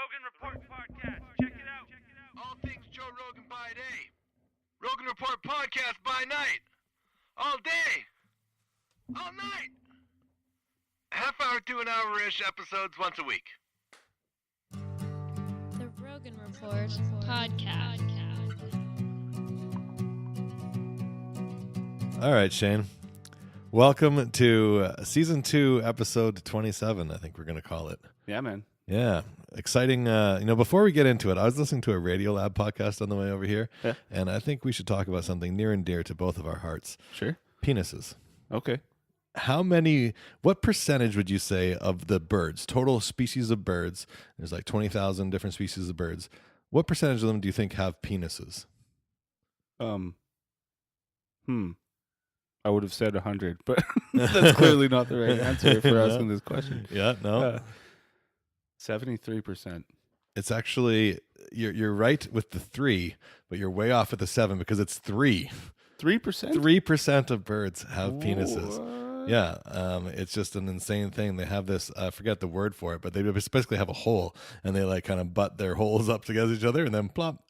Rogan Report podcast. Check it out. All things Joe Rogan by day. Rogan Report podcast by night. All day. All night. Half hour to an hour-ish episodes once a week. The Rogan Report podcast. All right, Shane. Welcome to season 2, episode 27. I think we're going to call it. Yeah, man. Yeah, exciting. Before we get into it, I was listening to a Radio Lab podcast on the way over here, and I think we should talk about something near and dear to both of our hearts. Sure. Penises. Okay. What percentage would you say of the birds, total species of birds, there's like 20,000 different species of birds, what percentage of them do you think have penises? I would have said 100, but that's clearly not the right answer for asking this question. Yeah, no. 73%. It's actually, you're right with the 3, but you're way off with the 7 because it's 3. 3%? 3% of birds have penises. What? Yeah, it's just an insane thing. They have this, I forget the word for it, but they basically have a hole, and they like kind of butt their holes up together each other, and then plop,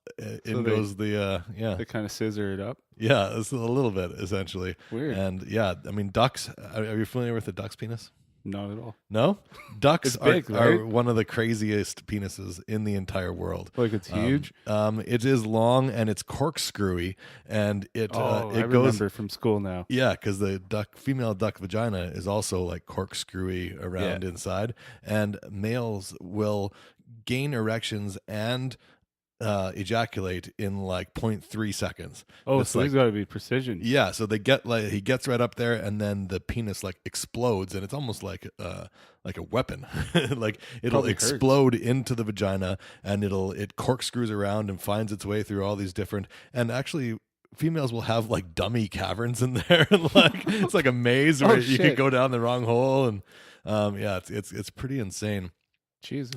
goes the, They kind of scissor it up? Yeah, it's a little bit, essentially. Weird. And yeah, I mean, ducks, are you familiar with the duck's penis? Not at all. No? Ducks It's big, are right? one of the craziest penises in the entire world. Like it's huge? It is long and it's corkscrewy, and it I goes remember from school now. Yeah, because the female duck vagina is also like corkscrewy around inside, and males will gain erections and ejaculate in like 0.3 seconds. Oh, It's so he's got to be precision. Yeah, so he gets right up there, and then the penis like explodes, and it's almost like a weapon. Like it'll Probably explode into the vagina, and it corkscrews around and finds its way through all these different, and actually females will have like dummy caverns in there, and like it's like a maze where you could go down the wrong hole, and it's pretty insane. Jesus.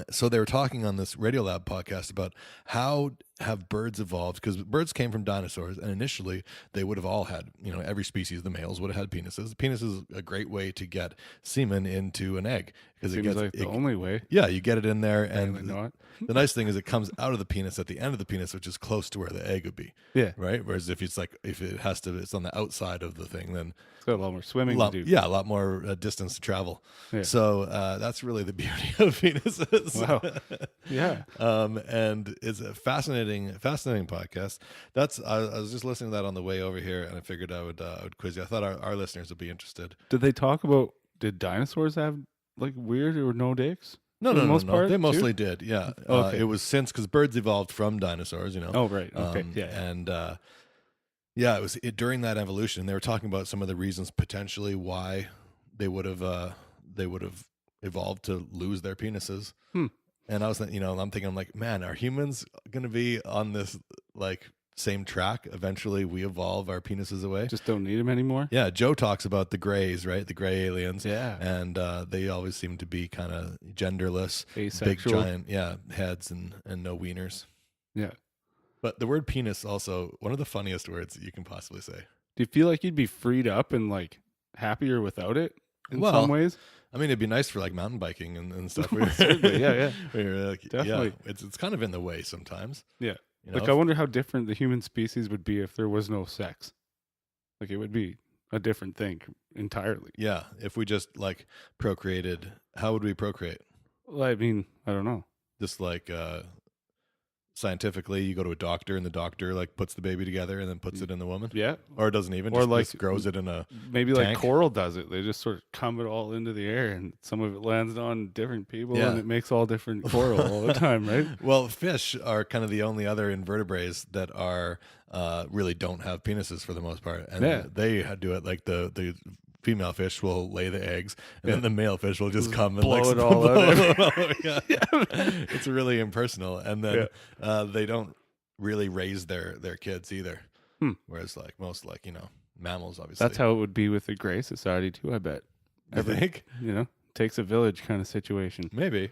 So they were talking on this Radiolab podcast about how have birds evolved, because birds came from dinosaurs, and initially they would have all had, every species, the males would have had penises. The penis is a great way to get semen into an egg, because Seems like the only way. Yeah, you get it in there, and not. the nice thing is it comes out of the penis at the end of the penis, which is close to where the egg would be. Yeah. Right. Whereas if it's on the outside of the thing, then It's got a lot more swimming to do. yeah, a lot more distance to travel. Yeah. So that's really the beauty of penises. Wow. Yeah. And it's a fascinating podcast. I was just listening to that on the way over here, and I figured I would quiz you. I thought our listeners would be interested. Did they talk about, did dinosaurs have like weird or no dicks? No. They mostly too? did. Yeah. Okay. It was because birds evolved from dinosaurs. Oh, right. Okay. And it was during that evolution. They were talking about some of the reasons potentially why they would have evolved to lose their penises. And I was, I'm like, man, are humans going to be on this like same track? Eventually, we evolve our penises away. Just don't need them anymore. Yeah, Joe talks about the grays, right? The gray aliens. Yeah, and they always seem to be kind of genderless, asexual, big giant, heads and no wieners. Yeah. But the word penis also one of the funniest words you can possibly say. Do you feel like you'd be freed up and like happier without it in some ways? I mean, it'd be nice for like mountain biking and stuff. Certainly, yeah. Definitely. Yeah, it's kind of in the way sometimes. Yeah. Like I wonder how different the human species would be if there was no sex. Like it would be a different thing entirely. Yeah. If we just like procreated, how would we procreate? Well, I mean, I don't know. Just like scientifically, you go to a doctor, and the doctor like puts the baby together and then puts it in the woman. Yeah. Or it doesn't even. Or just grows it in a maybe tank. like coral does it. They just sort of come it all into the air, and some of it lands on different people, and it makes all different coral all the time, right? Well, fish are kind of the only other invertebrates that are really don't have penises for the most part, and they do it like the female fish will lay the eggs, and then the male fish will just come and blow like it all out. It's really impersonal, and then they don't really raise their kids either. Whereas like most mammals, obviously. That's how it would be with the Gray Society too, I bet. I think takes a village kind of situation. Maybe.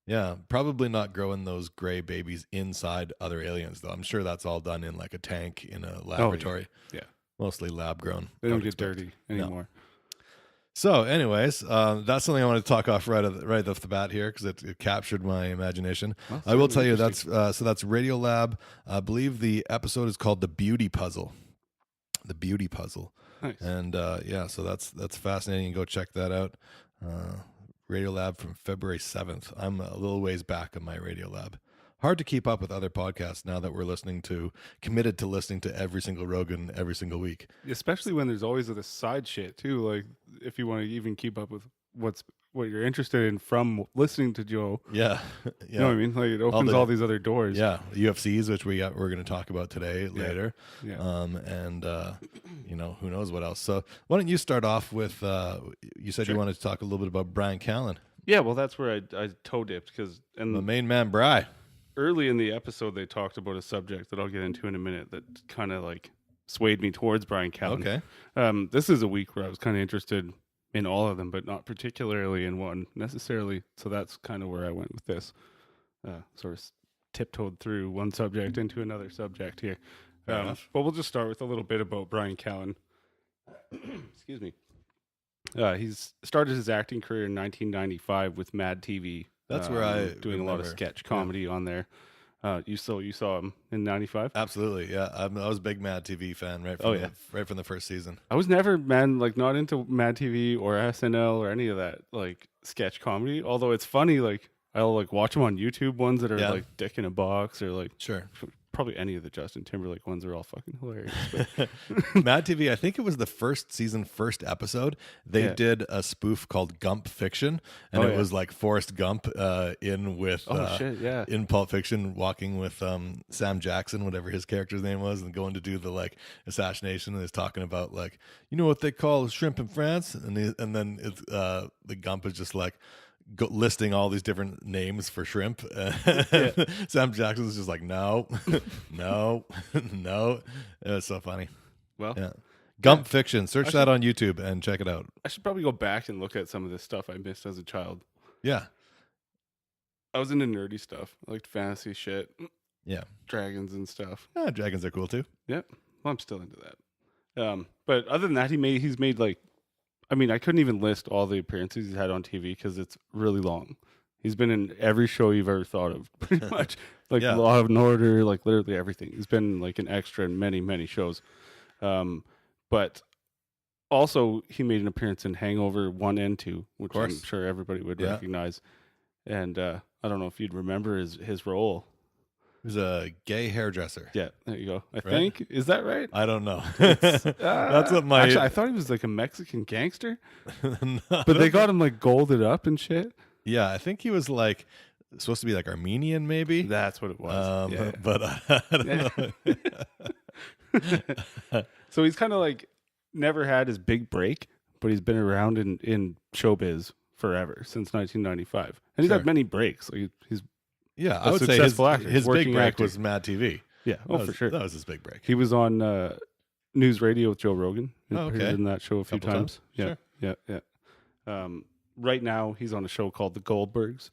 Yeah, probably not growing those gray babies inside other aliens though. I'm sure that's all done in like a tank in a laboratory. Yeah. Mostly lab grown. They don't get dirty anymore. So, anyways, that's something I want to talk off right off the bat here because it captured my imagination. Well, I will tell certainly you that's Radiolab. I believe the episode is called The Beauty Puzzle. The Beauty Puzzle. Nice. And so that's fascinating. Go check that out. Radiolab from February 7th. I'm a little ways back on my Radiolab. Hard to keep up with other podcasts now that we're committed to listening to every single Rogan every single week. Especially when there's always this side shit too. Like if you want to even keep up with what you're interested in from listening to Joe. Yeah. You know what I mean? Like it opens all these other doors. Yeah. UFCs, which we're going to talk about today later. Yeah. Who knows what else. So why don't you start off with, you said you wanted to talk a little bit about Bryan Callen. Yeah. Well, that's where I toe dipped The main man, Bry. Early in the episode, they talked about a subject that I'll get into in a minute that kind of like swayed me towards Bryan Callen. Okay. This is a week where I was kind of interested in all of them, but not particularly in one necessarily. So that's kind of where I went with this. Sort of tiptoed through one subject into another subject here. But we'll just start with a little bit about Bryan Callen. Excuse me. He's started his acting career in 1995 with Mad TV. That's where I doing a lot of sketch comedy on there. You saw him in 95? Absolutely, yeah. I was a big Mad TV fan right from the first season. I was never not into Mad TV or SNL or any of that like sketch comedy. Although it's funny, like I'll like watch them on YouTube ones that are like Dick in a Box or like sure. Probably any of the Justin Timberlake ones are all fucking hilarious. Mad TV, I think it was the first episode. They did a spoof called Gump Fiction, and it was like Forrest Gump in Pulp Fiction, walking with Sam Jackson, whatever his character's name was, and going to do the like assassination. And he's talking about like, you know what they call shrimp in France, and then it's, the Gump is just like, listing all these different names for shrimp. Sam Jackson's just like, no. It was so funny. Well, Gump Fiction. Search that on YouTube and check it out. I should probably go back and look at some of this stuff I missed as a child. Yeah. I was into nerdy stuff. I liked fantasy shit. Yeah. Dragons and stuff. Yeah, dragons are cool too. Yep. Well, I'm still into that. But other than that, he's made like, I mean, I couldn't even list all the appearances he's had on TV because it's really long. He's been in every show you've ever thought of, pretty much. Like Law and Order, like literally everything. He's been like an extra in many, many shows. But also, he made an appearance in Hangover 1 and 2, which I'm sure everybody would recognize. And I don't know if you'd remember his role. He was a gay hairdresser. Yeah, there you go. I think. Is that right? I don't know. That's what my... Actually, I thought he was like a Mexican gangster. No, but they got him like golded up and shit. Yeah, I think he was like supposed to be like Armenian maybe. That's what it was. But I don't know. So he's kind of like never had his big break, but he's been around in showbiz forever, since 1995. And he's had many breaks. Like he's... Yeah, I would say his big break was Mad TV. Yeah, for sure. That was his big break. He was on News Radio with Joe Rogan. Okay. In that show a few times. Sure. Yeah. Right now, he's on a show called The Goldbergs,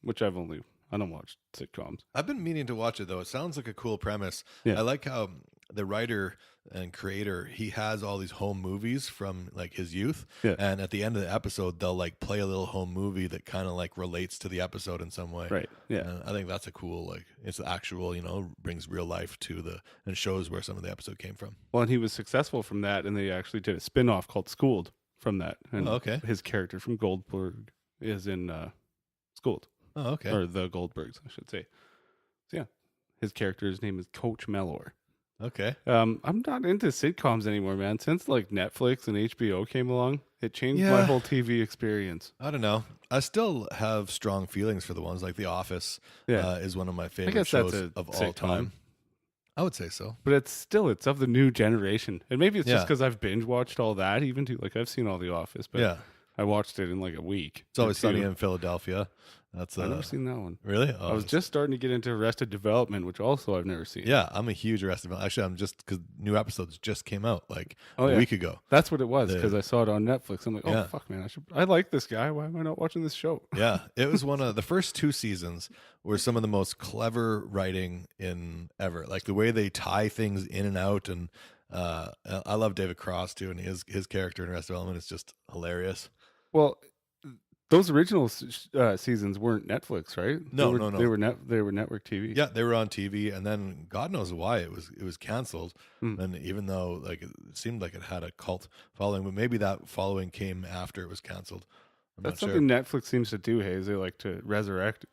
which I don't watch sitcoms. I've been meaning to watch it, though. It sounds like a cool premise. Yeah. I like how the writer and creator, he has all these home movies from like his youth. Yeah. And at the end of the episode, they'll like play a little home movie that kind of like relates to the episode in some way. Right. Yeah. And I think that's a cool, like, it's actual, brings real life to and shows where some of the episode came from. Well, and he was successful from that, and they actually did a spin-off called Schooled from that. And his character from Goldberg is in Schooled. Oh, okay. Or the Goldbergs, I should say. So, yeah. His character's name is Coach Mellor. Okay. I'm not into sitcoms anymore, man. Since like Netflix and HBO came along, it changed my whole TV experience. I don't know. I still have strong feelings for the ones like The Office. Is one of my favorite shows of all time. I would say so. But it's of the new generation. And maybe it's just because I've binge watched all that, even too. Like I've seen all The Office, but I watched it in like a week. It's Always Sunny in Philadelphia. I've never seen that one. Really? I was just starting to get into Arrested Development, which also I've never seen. Yeah, I'm a huge Arrested Development. Actually, I'm just because new episodes just came out like a week ago. That's what it was, because I saw it on Netflix. I'm like, fuck, man, I like this guy. Why am I not watching this show? Yeah, it was one of the first 2 seasons were some of the most clever writing in ever. Like the way they tie things in and out, and I love David Cross too, and his character in Arrested Development is just hilarious. Well, those original seasons weren't Netflix, right? No. They were network TV. Yeah, they were on TV, and then God knows why it was canceled. And even though like it seemed like it had a cult following, but maybe that following came after it was canceled. That's something Netflix seems to do. Hey, is they like to resurrect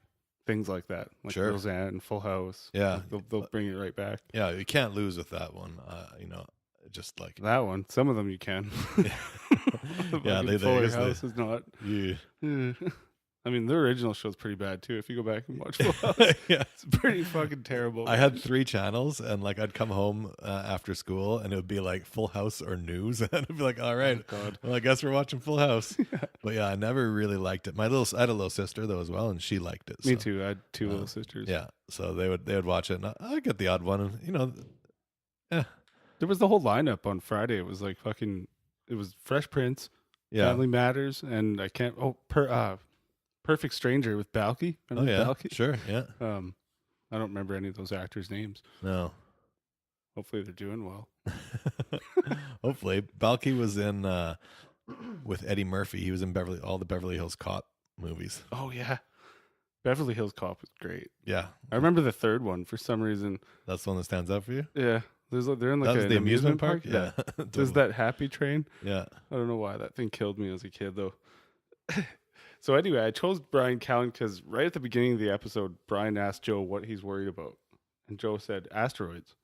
things like that, like Roseanne and Full House. Yeah, like they'll bring it right back. Yeah, you can't lose with that one. Just like that one. Some of them you can. Yeah, Full House is not. Yeah. I mean, the original show's pretty bad too. If you go back and watch Full House, yeah, it's pretty fucking terrible. I had 3 channels, and like I'd come home after school, and it would be like Full House or News, and I'd be like, "All right, well, I guess we're watching Full House." But yeah, I never really liked it. I had a little sister though as well, and she liked it. Me too. I had 2 little sisters. Yeah, so they would watch it, and I get the odd one, and There was the whole lineup on Friday. It was like fucking. It was Fresh Prince, Family Matters, and I can't. Perfect Stranger with Balky. Balky? Sure, yeah. I don't remember any of those actors' names. No. Hopefully they're doing well. Hopefully. Balky was in with Eddie Murphy. He was in all the Beverly Hills Cop movies. Oh yeah. Beverly Hills Cop was great. Yeah. I remember the third one for some reason. That's the one that stands out for you? Yeah. They're in like the amusement park? Yeah. Totally. There's that Happy Train. Yeah. I don't know why that thing killed me as a kid though. So anyway, I chose Bryan Callen because right at the beginning of the episode, Bryan asked Joe what he's worried about. And Joe said asteroids.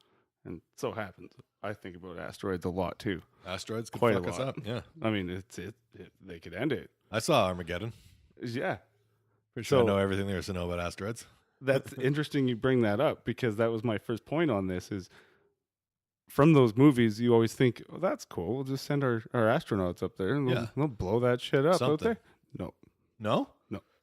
And so happens, I think about asteroids a lot too. Asteroids could Quite fuck a us lot. up. Yeah. I mean, they could end it. I saw Armageddon. Yeah. Pretty sure I know everything there is to know about asteroids. That's interesting you bring that up because that was my first point on this is from those movies, you always think, oh, that's cool. We'll just send our astronauts up there and they'll blow that shit up out there. No.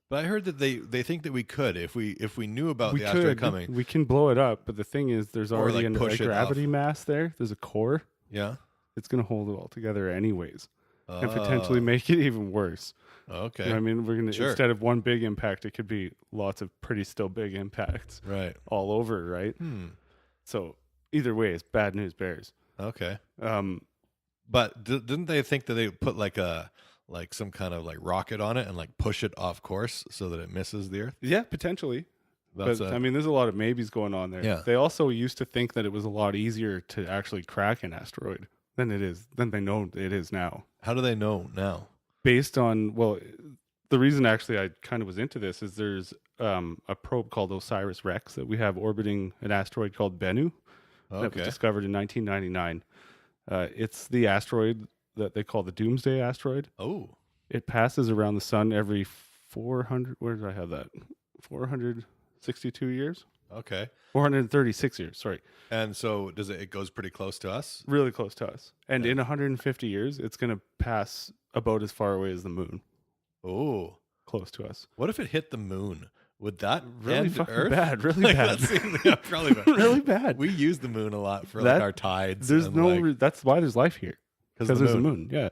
But I heard that they think that we could if we knew about the asteroid coming. We can blow it up, but the thing is there's already like a gravity mass there. There's a core. Yeah. It's going to hold it all together anyways and potentially make it even worse. Okay. You know what I mean, we're going to, instead of one big impact, it could be lots of pretty still big impacts. Right. All over, right? So either way, it's bad news bears. Okay. But didn't they think that they put like some kind of like rocket on it and like push it off course so that it misses the Earth? Yeah, potentially. I mean, there's a lot of maybes going on there. Yeah. They also used to think that it was a lot easier to actually crack an asteroid than they know it is now. How do they know now? Based on, the reason actually I kind of was into this is there's a probe called OSIRIS-REx that we have orbiting an asteroid called Bennu that was discovered in 1999. It's the asteroid that they call the Doomsday asteroid. Oh. It passes around the sun every 400, where did I have that? 462 years? Okay. 436 years, sorry. And so it goes pretty close to us? Really close to us. And in 150 years, it's going to pass about as far away as the moon. Oh. Close to us. What if it hit the moon? Would that really end fucking Earth? bad? Really bad. Probably bad. Really bad. We use the moon a lot for like our tides. There's that's why there's life here. Because there's a moon. Yeah.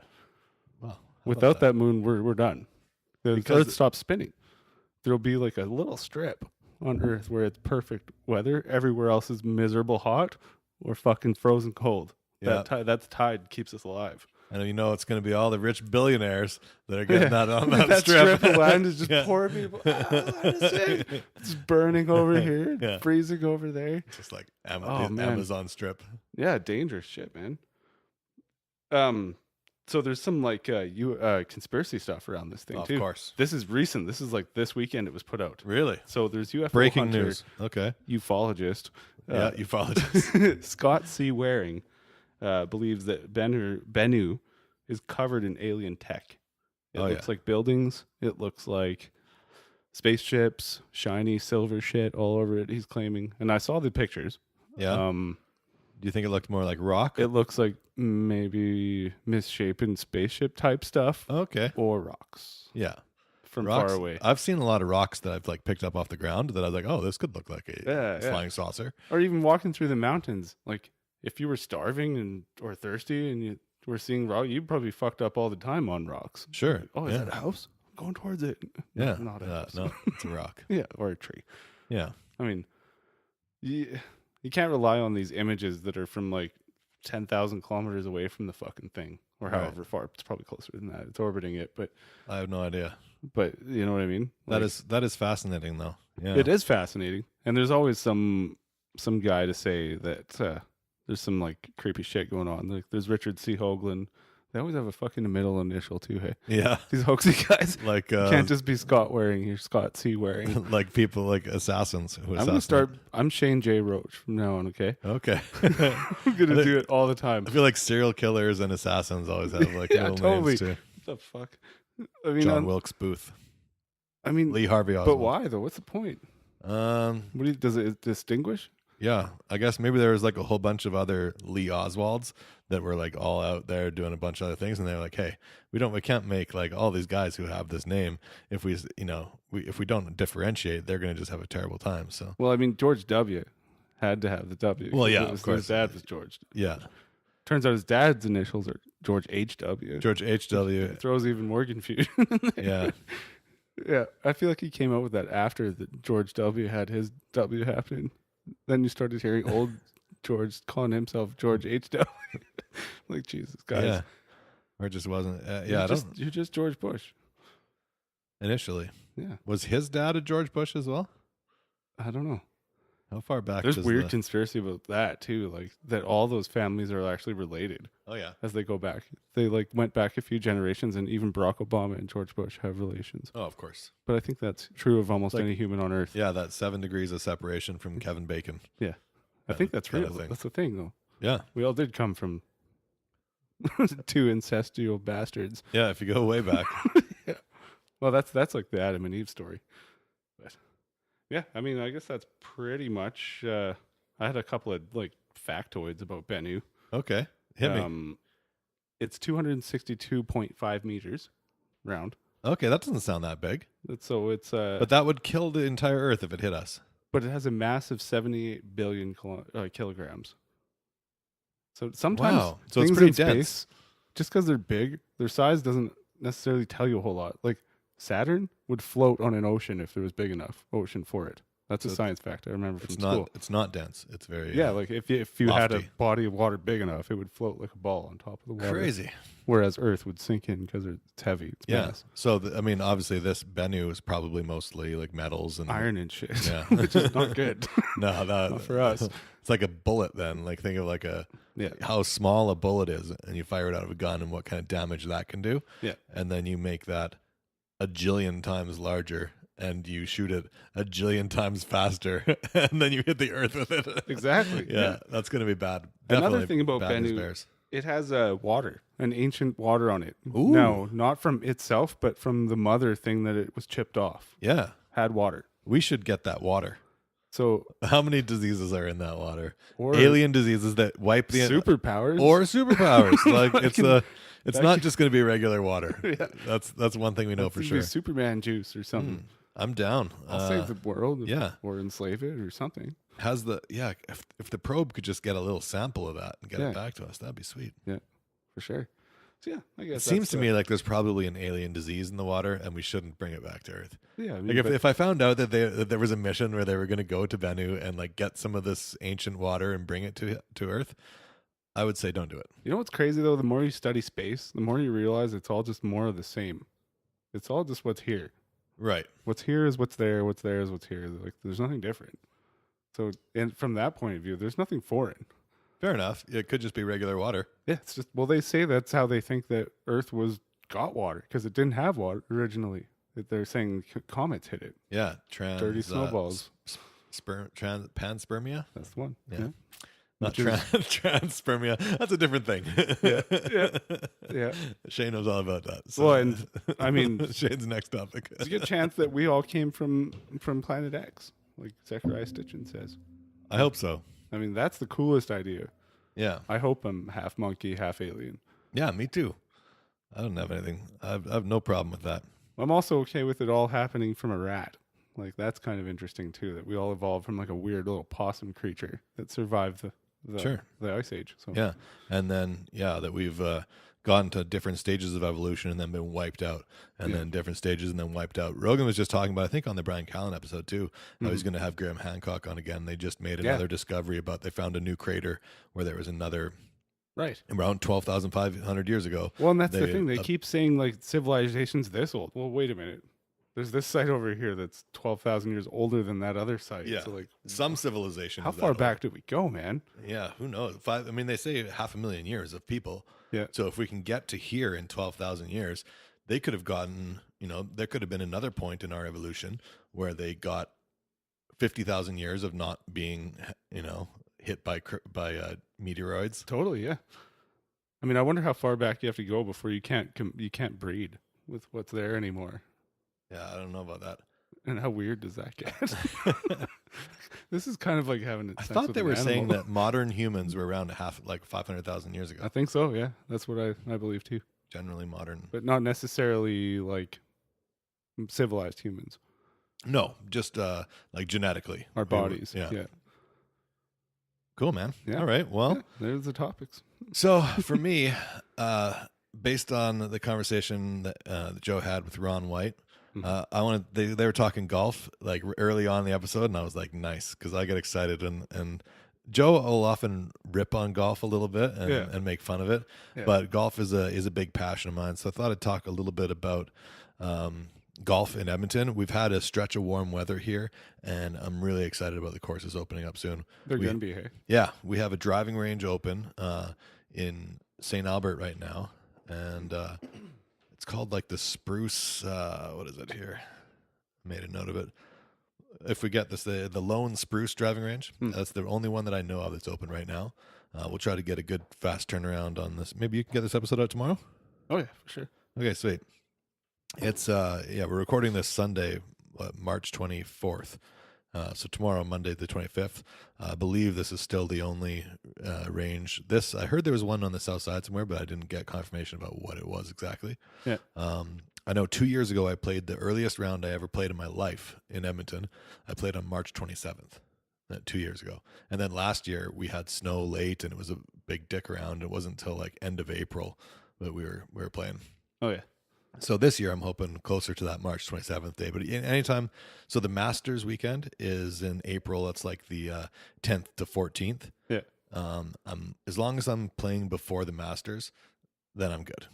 Well, without that moon, we're done. The Earth stops spinning. There'll be like a little strip on Earth where it's perfect weather. Everywhere else is miserable hot or fucking frozen cold. Yeah. That tide keeps us alive. And it's going to be all the rich billionaires that are getting that on that strip of land is just poor people. It's burning over here, freezing over there. Just like Amazon strip. Yeah, dangerous shit, man. So there's some like conspiracy stuff around this thing too. Of course. This is recent. This is like this weekend it was put out. Really? So there's UFO breaking hunter, news. Okay. Ufologist. Ufologist. Scott C. Waring believes that Bennu is covered in alien tech. It looks like buildings. It looks like spaceships, shiny silver shit all over it. He's claiming, and I saw the pictures. Yeah. Do you think it looked more like rock? It looks like maybe misshapen spaceship type stuff. Okay. Or rocks. Yeah. From rocks, far away. I've seen a lot of rocks that I've like picked up off the ground that I was like, oh, this could look like a flying saucer. Or even walking through the mountains. Like if you were starving or thirsty and you were seeing rock, you'd probably fucked up all the time on rocks. Sure. Oh, is that a house? I'm going towards it. Yeah. Not a house. No, it's a rock. Yeah. Or a tree. Yeah. I mean, you can't rely on these images that are from like 10,000 kilometers away from the fucking thing, or Right. however far. It's probably closer than that. It's orbiting it, but I have no idea. you know what I mean. That is fascinating, though. Yeah, It is fascinating, and there's always some guy to say that there's some like creepy shit going on. Like there's Richard C. Hoagland. They always have a fucking middle initial too. Hey, Yeah, these hoaxy guys like can't just be Scott wearing. You're Scott C. wearing. like people like assassins. Who I'm gonna start. I'm Shane J. Roach from now on. Okay, Okay. I'm gonna do it all the time. I feel like serial killers and assassins always have like Yeah, middle totally. names too. What the fuck? I mean, John Wilkes Booth, I mean, Lee Harvey but Oswald. why though? What's the point? What? Does it distinguish? Yeah, I guess maybe there was like a whole bunch of other Lee Oswalds that were like all out there doing a bunch of other things, and they're like, "Hey, we can't make like all these guys who have this name if we don't differentiate, they're going to just have a terrible time." So, Well, I mean, George W. had to have the W. Well, yeah, It was- of course. His dad was George. yeah, Turns out his dad's initials are George H.W. George H.W. It throws even more confusion. Yeah, Yeah, I feel like he came out with that after the George W. had his W happening. Then you started hearing old George calling himself George H.W. Like, Jesus, guys. yeah, or it just wasn't. You're just George Bush. Initially, Yeah, was his dad a George Bush as well? I don't know. How far back? There's does weird the- conspiracy about that too, like that all those families are actually related Oh yeah, as they go back. They like went back a few generations, and even Barack Obama and George Bush have relations. oh of course. But I think that's true of almost Like- any human on Earth. Yeah, that 7 degrees of separation from Kevin Bacon. I think that's kind real. of thing. That's the thing, though. Yeah, We all did come from two incestual bastards. yeah. If you go way back, Well, that's like the Adam and Eve story. But yeah, I mean, I guess that's pretty much. I had a couple of like factoids about Bennu. okay, hit me. It's 262.5 meters round. Okay, that doesn't sound that big, So it's but that would kill the entire Earth if it hit us. but it has a massive 78 billion kilograms. So sometimes Wow. So it's things pretty in dense. space, just because they're big, their size doesn't necessarily tell you a whole lot. Like Saturn would float on an ocean if there was big enough ocean for it. That's a So science fact I remember from It's school. not. It's not dense. It's very Yeah, like if you had a lofty. body of water big enough, it would float like a ball on top of the water. crazy. Whereas Earth would sink in because it's heavy. It's Yeah. mass. So I mean, obviously, this Bennu is probably mostly like metals and Iron and shit. Yeah. Which is not good. No, Not for us. It's like a bullet. Then, like think of like Yeah. how small a bullet is, and you fire it out of a gun, and what kind of damage that can do. Yeah. And then you make that a jillion times larger, and you shoot it a jillion times faster, and then you hit the Earth with it. Exactly. Yeah, that's gonna be bad. Another Definitely thing about bad news Bennu, bears. it has water, an ancient water on it. Ooh. No, not from itself, but from the mother thing that it was chipped off. Yeah, Had water. we should get that water. So How many diseases are in that water? or Alien diseases that wipe the superpowers or superpowers. Like it's that not can- just going to be regular water. Yeah. That's one thing we know That for could sure. be Superman juice or something. I'm down. I'll save the world, yeah. or enslave it or something. Has the if the probe could just get a little sample of that and get Yeah. it back to us, that'd be sweet. For sure. So yeah, I guess It seems that's to me like there's probably an alien disease in the water, and we shouldn't bring it back to Earth. yeah. I mean, Like but if I found out that there was a mission where they were going to go to Bennu and like get some of this ancient water and bring it to Earth, I would say don't do it. you know what's crazy though? The more you study space, the more you realize it's all just more of the same. It's all just what's here. Right. What's here is what's there. What's there is what's here. Like there's nothing different. So, and from that point of view, there's nothing foreign. Fair enough. It could just be regular water. Yeah, it's just they say that's how they think that Earth got water because it didn't have water originally. That they're saying comets hit it. Yeah. Dirty snowballs. Panspermia. That's the one. Yeah. Not Which is- transpermia. That's a different thing. Yeah. Shane knows all about that. So. Well, and I mean, Shane's next topic. there's a good chance that we all came from Planet X, like Zechariah Stitchin says. I hope so. I mean, that's the coolest idea. Yeah. I hope I'm half monkey, half alien. Yeah, me too. I don't have anything. I have no problem with that. I'm also okay with it all happening from a rat. Like that's kind of interesting too. That we all evolved from like a weird little possum creature that survived Sure. the ice age. So Yeah. And then, that we've gone to different stages of evolution and then been wiped out, and Yeah. then different stages and then wiped out. Rogan was just talking about, I think on the Bryan Callen episode too, how he's going to have Graham Hancock on again. They just made Yeah. another discovery they found a new crater where there was another Right. around 12,500 years ago. Well, and that's the thing. They keep saying like civilization's this old. Well, wait a minute. There's this site over here that's 12,000 years older than that other site. Yeah, So like, some civilization. how is that far old. back do we go, man? Yeah, who knows? I mean, they say 500,000 years of people. Yeah. So if we can get to here in 12,000 years, they could have gotten, there could have been another point in our evolution where they got 50,000 years of not being, hit by meteoroids. Totally, yeah. I mean, I wonder how far back you have to go before you can't breed with what's there anymore. Yeah, I don't know about that. And how weird does that get? This is kind of like having. I thought they were saying that modern humans were around 500,000 years ago. I think so. Yeah, that's what I believe too. Generally modern, but not necessarily like civilized humans. No, just like genetically, our bodies. Yeah. Cool, man. Yeah. All right. Well, there's the topics. So for me, based on the conversation that Joe had with Ron White, I wanted they were talking golf like early on in the episode, and I was like, nice, because I get excited, and Joe will often rip on golf a little bit and make fun of it, but golf is a big passion of mine. So I thought I'd talk a little bit about golf in Edmonton. We've had a stretch of warm weather here, and I'm really excited about the courses opening up soon. They're going to be here. Yeah, we have a driving range open in St. Albert right now, and it's called like the Spruce. What is it here? I made a note of it. If we get this, the Lone Spruce driving range. That's the only one that I know of that's open right now. We'll try to get a good fast turnaround on this. Maybe you can get this episode out tomorrow. Oh yeah, for sure. Okay, sweet. It's we're recording this Sunday, March 24th. So tomorrow, Monday the 25th. I believe this is still the only range. I heard there was one on the south side somewhere, but I didn't get confirmation about what it was exactly. Yeah. I know 2 years ago I played the earliest round I ever played in my life in Edmonton. I played on March 27th. 2 years ago. And then last year we had snow late, and it was a big dick round. It wasn't until like end of April that we were playing. Oh yeah. So this year I'm hoping closer to that March 27th day, but anytime. So the Masters weekend is in April. It's like the 10th to 14th. Yeah. As long as I'm playing before the Masters, then I'm good.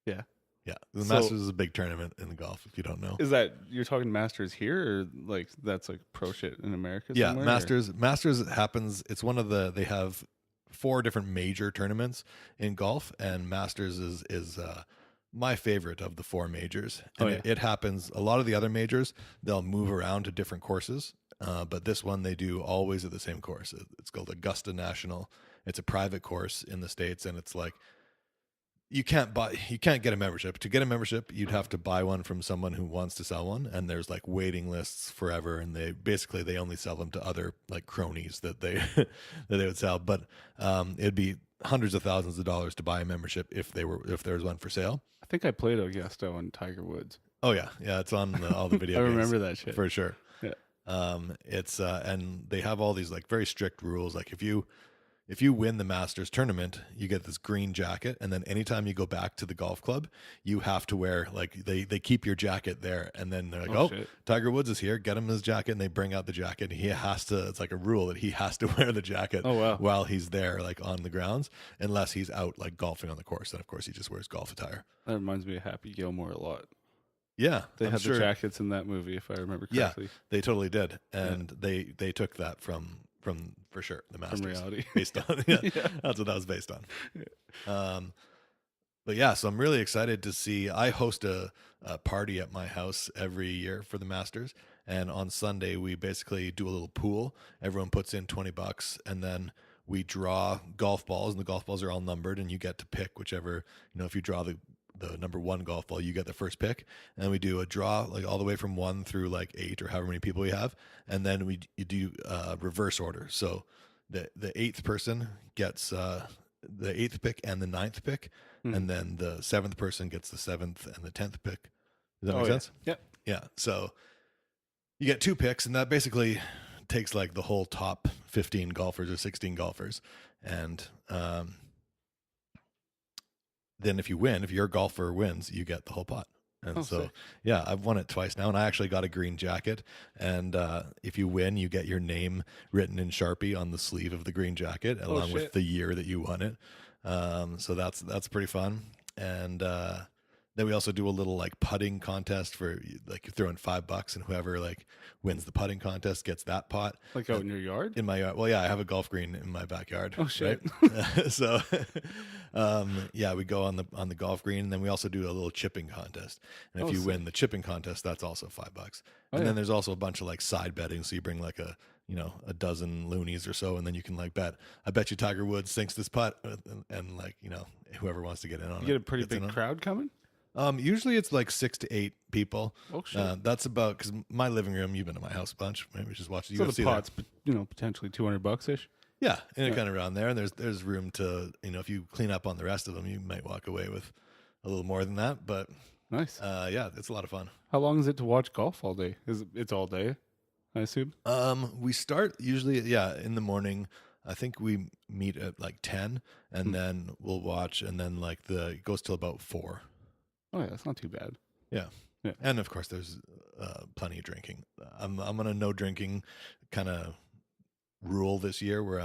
Yeah. Yeah. The Masters is a big tournament in the golf, if you don't know. Is that, you're talking Masters here, or like that's like pro shit in America Yeah, somewhere, Masters happens. It's one of they have 4 different major tournaments in golf, and Masters is my favorite of the 4 majors. And it happens, a lot of the other majors, they'll move around to different courses. But this one they do always at the same course. It's called Augusta National. It's a private course in the States, and it's like, you can't get a membership. To get a membership, you'd have to buy one from someone who wants to sell one, and there's like waiting lists forever, and they only sell them to other like cronies that they that they would sell. But it'd be hundreds of thousands of dollars to buy a membership if there was one for sale. I think I played Augusta on Tiger Woods. Oh yeah, it's on all the video. I games, remember that shit for sure. Yeah. It's and they have all these like very strict rules. Like if you win the Masters tournament, you get this green jacket, and then anytime you go back to the golf club, you have to wear, like, they keep your jacket there, and then they're like, shit. Tiger Woods is here, get him his jacket, and they bring out the jacket, and it's like a rule that he has to wear the jacket while he's there, like, on the grounds, unless he's out, like, golfing on the course, and of course he just wears golf attire. That reminds me of Happy Gilmore a lot. Yeah. They had the jackets in that movie, if I remember correctly. Yeah, they totally did, and they took that from for sure the Masters, from reality, based on that's what that was based on. But yeah, so I'm really excited to see. I host a party at my house every year for the Masters, and on Sunday we basically do a little pool. Everyone puts in $20, and then we draw golf balls, and the golf balls are all numbered, and you get to pick whichever, if you draw the number 1 golf ball, you get the first pick, and we do a draw like all the way from 1 through like 8 or however many people we have, and then you do reverse order. So the 8th person gets the 8th pick and the 9th pick, and then the 7th person gets the 7th and the 10th pick. Does that make sense? Yeah. So you get 2 picks, and that basically takes like the whole top 15 golfers or 16 golfers, and then if your golfer wins, you get the whole pot. And so, sick. I've won it twice now, and I actually got a green jacket. And if you win, you get your name written in Sharpie on the sleeve of the green jacket, along with the year that you won it. So that's pretty fun. And then we also do a little like putting contest for like you throw in $5 and whoever like wins the putting contest gets that pot. Like out in your yard? In my yard. Well, yeah, I have a golf green in my backyard. Oh shit! Right? So, yeah, we go on the golf green, and then we also do a little chipping contest. And if you win the chipping contest, that's also $5. And then there's also a bunch of like side betting. So you bring like a dozen loonies or so, and then you can like bet. I bet you Tiger Woods sinks this putt, and like whoever wants to get in on it. You get a pretty big crowd coming. Usually it's like 6 to 8 people. Oh shit! That's about because my living room. You've been to my house a bunch. Maybe we just watch the So UFC the pot's potentially $200 ish. Yeah, and kind of around there. And there's room to if you clean up on the rest of them, you might walk away with a little more than that. But nice. Yeah, it's a lot of fun. How long is it to watch golf all day? It's all day, I assume. We start usually in the morning. I think we meet at like 10, and then we'll watch, and then like it goes till about 4. Oh yeah, that's not too bad. Yeah. And of course there's plenty of drinking. I'm on a no drinking kind of rule this year where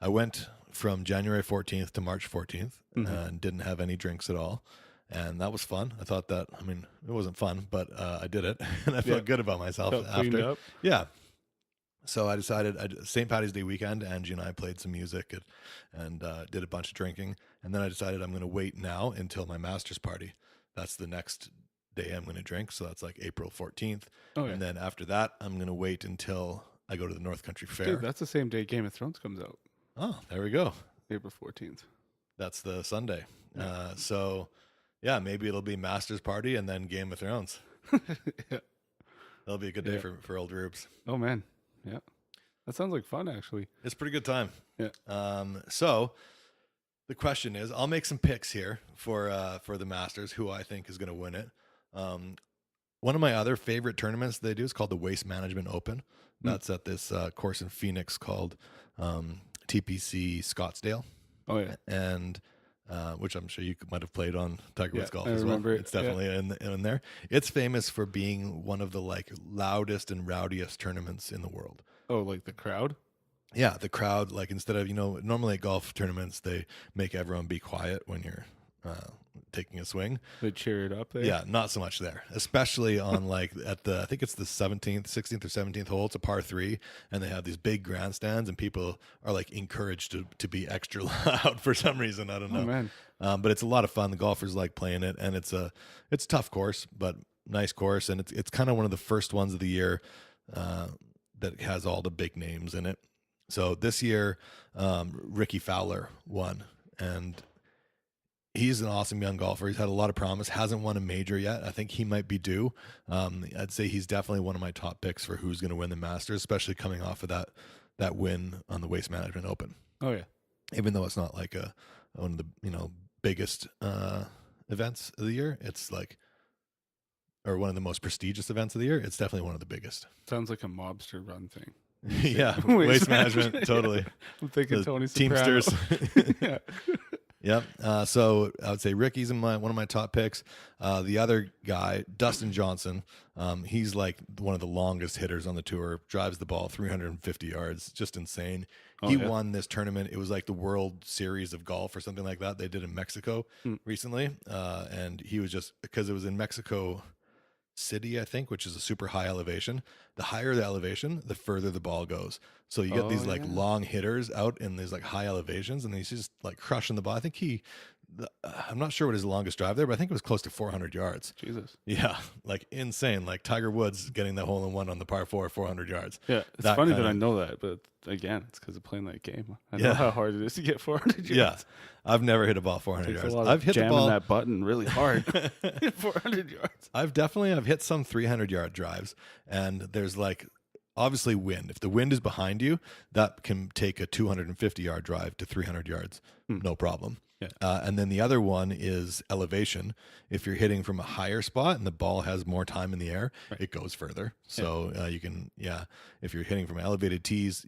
I went from January 14th to March 14th and didn't have any drinks at all. And that was fun. I thought that, it wasn't fun, but I did it and I felt good about myself Felt after. cleaned up. Yeah. So I decided, St. Patty's Day weekend, Angie and I played some music and did a bunch of drinking. And then I decided I'm going to wait now until my master's party. That's the next day I'm going to drink. So that's like April 14th. Oh, yeah. And then after that, I'm going to wait until I go to the North Country Fair. Dude, that's the same day Game of Thrones comes out. Oh, there we go. April 14th. That's the Sunday. Yeah. So yeah, maybe it'll be master's party and then Game of Thrones. Yeah. That'll be a good day for old Reubs. Oh man. Yeah. That sounds like fun actually. It's a pretty good time. Yeah. So the question is, I'll make some picks here for the Masters, who I think is going to win it. One of my other favorite tournaments they do is called the Waste Management Open. That's at this course in Phoenix called TPC Scottsdale. Oh yeah. And which I'm sure you might have played on Tiger Woods Golf I as well. remember it. It's definitely in there. It's famous for being one of the like loudest and rowdiest tournaments in the world. Oh, like the crowd? Yeah, the crowd, like instead of, normally at golf tournaments, they make everyone be quiet when you're taking a swing. They cheer it up there? Yeah, not so much there, especially on like I think it's the 16th or 17th hole. It's a par 3, and they have these big grandstands, and people are like encouraged to be extra loud for some reason. I don't know. Oh, man. But it's a lot of fun. The golfers like playing it, and it's a tough course, but nice course, and it's kind of one of the first ones of the year that has all the big names in it. So this year, Ricky Fowler won, and he's an awesome young golfer. He's had a lot of promise, hasn't won a major yet. I think he might be due. I'd say he's definitely one of my top picks for who's going to win the Masters, especially coming off of that win on the Waste Management Open. Oh yeah. Even though it's not like one of the biggest events of the year, it's like, or one of the most prestigious events of the year. It's definitely one of the biggest. Sounds like a mobster run thing. Yeah, waste management, totally. I'm thinking The Tony Soprano. Teamsters. Yeah. Yep. So I would say Ricky's one of my top picks. The other guy, Dustin Johnson, he's like one of the longest hitters on the tour. Drives the ball 350 yards, just insane. He won this tournament. It was like the World Series of Golf or something like that. They did in Mexico recently, and he was just because it was in Mexico City, I think, which is a super high elevation. The higher the elevation, the further the ball goes. So you get these like long hitters out in these like high elevations, and he's just like crushing the ball. I think I'm not sure what his longest drive there, but I think it was close to 400 yards. Jesus. Yeah, like insane. Like Tiger Woods getting the hole in one on the par 4, 400 yards. Yeah, it's funny that I know that, but again, it's because of playing that game. I know how hard it is to get 400 yards. Yeah, I've never hit a ball 400 yards. I've hit the ball that button really hard. 400 yards. I've hit some 300-yard drives, and there's like obviously wind. If the wind is behind you, that can take a 250-yard drive to 300 yards, no problem. Yeah. And then the other one is elevation. If you're hitting from a higher spot and the ball has more time in the air, it goes further. So you can, if you're hitting from elevated tees,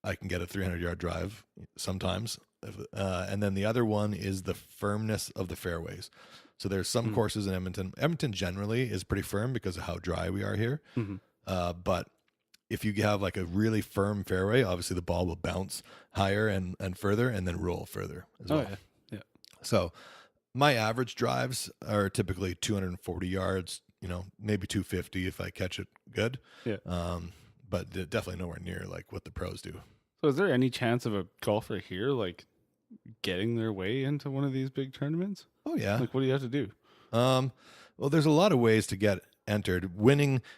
I can get a 300-yard drive sometimes. And then the other one is the firmness of the fairways. So there's some courses in Edmonton. Edmonton generally is pretty firm because of how dry we are here. But if you have like a really firm fairway, obviously the ball will bounce higher and further and then roll further as well. So my average drives are typically 240 yards, maybe 250 if I catch it good. Yeah. But definitely nowhere near like what the pros do. So is there any chance of a golfer here like getting their way into one of these big tournaments? Oh yeah. Like what do you have to do? Well, there's a lot of ways to get entered.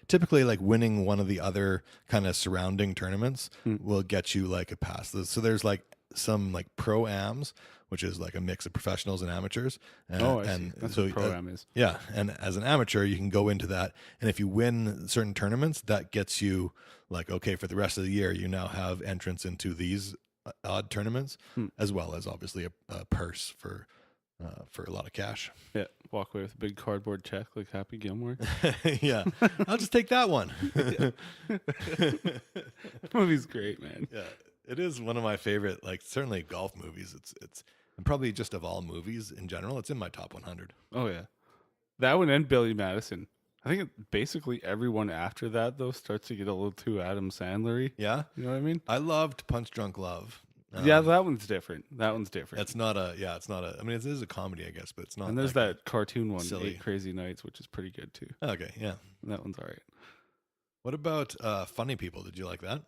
Typically winning one of the other kind of surrounding tournaments will get you like a pass. So there's like some like pro-ams, which is like a mix of professionals and amateurs. I see. That's what pro-am is. Yeah. And as an amateur, you can go into that. And if you win certain tournaments, that gets you like, okay, for the rest of the year, you now have entrance into these odd tournaments, as well as obviously a purse for a lot of cash. Yeah, walk away with a big cardboard check like Happy Gilmore. Yeah, I'll just take that one. The movie's great, man. Yeah, it is one of my favorite, like certainly golf movies. It's and probably just of all movies in general, it's in my top 100. Oh yeah, that one and Billy Madison. I think basically everyone after that though starts to get a little too Adam Sandler-y. Yeah, you know what I mean? I loved Punch Drunk Love. Yeah, that one's different. It's not a. I mean, it is a comedy, I guess, but it's not. And there's that cartoon one, silly. 8 Crazy Nights, which is pretty good too. Okay, yeah, that one's all right. What about Funny People? Did you like that?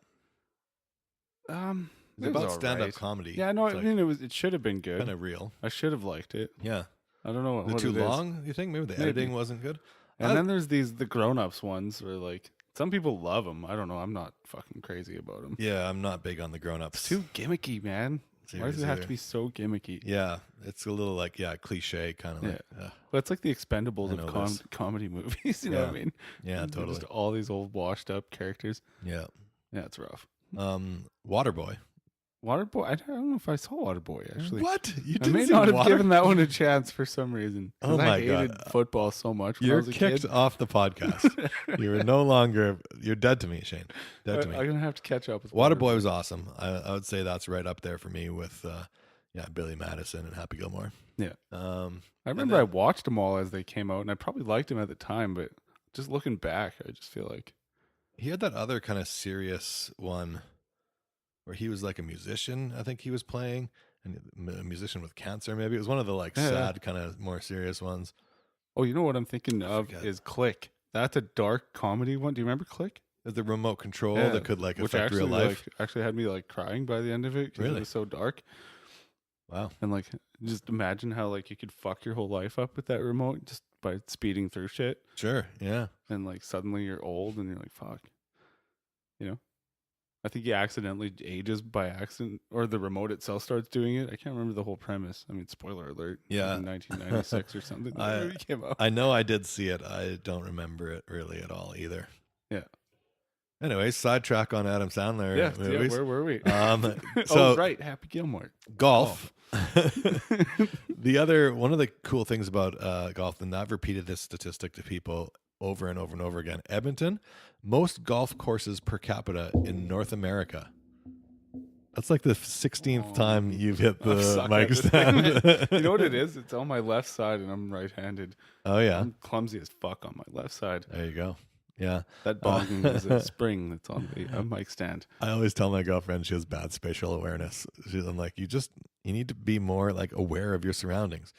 It's It was about stand-up right. comedy. Yeah, no, It's I mean it should have been good. kind of real. I should have liked it. Yeah, I don't know what too it is. long. You think maybe the editing wasn't good? And then there's the grown-ups ones where like some people love them. I don't know. I'm not fucking crazy about them. Yeah, I'm not big on the grown-ups. It's too gimmicky, man. Why does it have to be so gimmicky? Yeah, it's a little like cliche kind of. Yeah. Like, But it's like the Expendables know of this. comedy movies. You know what I mean? Yeah, They're totally. Just all these old washed-up characters. Yeah. Yeah, it's rough. Waterboy. Waterboy. I don't know if I saw Waterboy actually. What? You I didn't may see not have Water- given that one a chance for some reason. 'Cause Oh my I hated God. football so much when I You're was a kicked kid. off the podcast. You're no longer. You're dead to me, Shane. Dead to me. I'm gonna have to catch up with Waterboy was awesome. I would say that's right up there for me with Billy Madison and Happy Gilmore. Yeah. I I remember I watched them all as they came out, and I probably liked them at the time, but just looking back, I just feel like he had that other kind of serious one where he was like a musician. I think he was playing, and a musician with cancer. Maybe it was one of the like sad kind of more serious ones. Oh, you know what I'm thinking of forget. is Click. That's a dark comedy one. Do you remember Click? The remote control Yeah, that could like which affect actually, real life. actually had me like crying by the end of it because Really? it was so dark. Wow. And like, just imagine how like you could fuck your whole life up with that remote just by speeding through shit, Sure. Yeah. and like suddenly you're old and you're like, fuck. You know, I think he accidentally ages by accident, or the remote itself starts doing it. I can't remember the whole premise. I mean, spoiler alert. Yeah. in 1996 or something. That movie came out. I know I did see it. I don't remember it really at all either. Yeah. Anyway, sidetrack on Adam Sandler Yeah, movies. where were we? So right, Happy Gilmore. golf. One of the cool things about golf, and I've repeated this statistic to people over and over and over again. Edmonton, most golf courses per capita in North America. That's like the 16th time you've hit I the suck mic at this stand. thing. You know what it is? It's on my left side, and I'm right-handed. Oh yeah, I'm clumsy as fuck on my left side. there you go. Yeah, That bong is a spring that's on the mic stand. I always tell my girlfriend she has bad spatial awareness. I'm like, you need to be more like aware of your surroundings.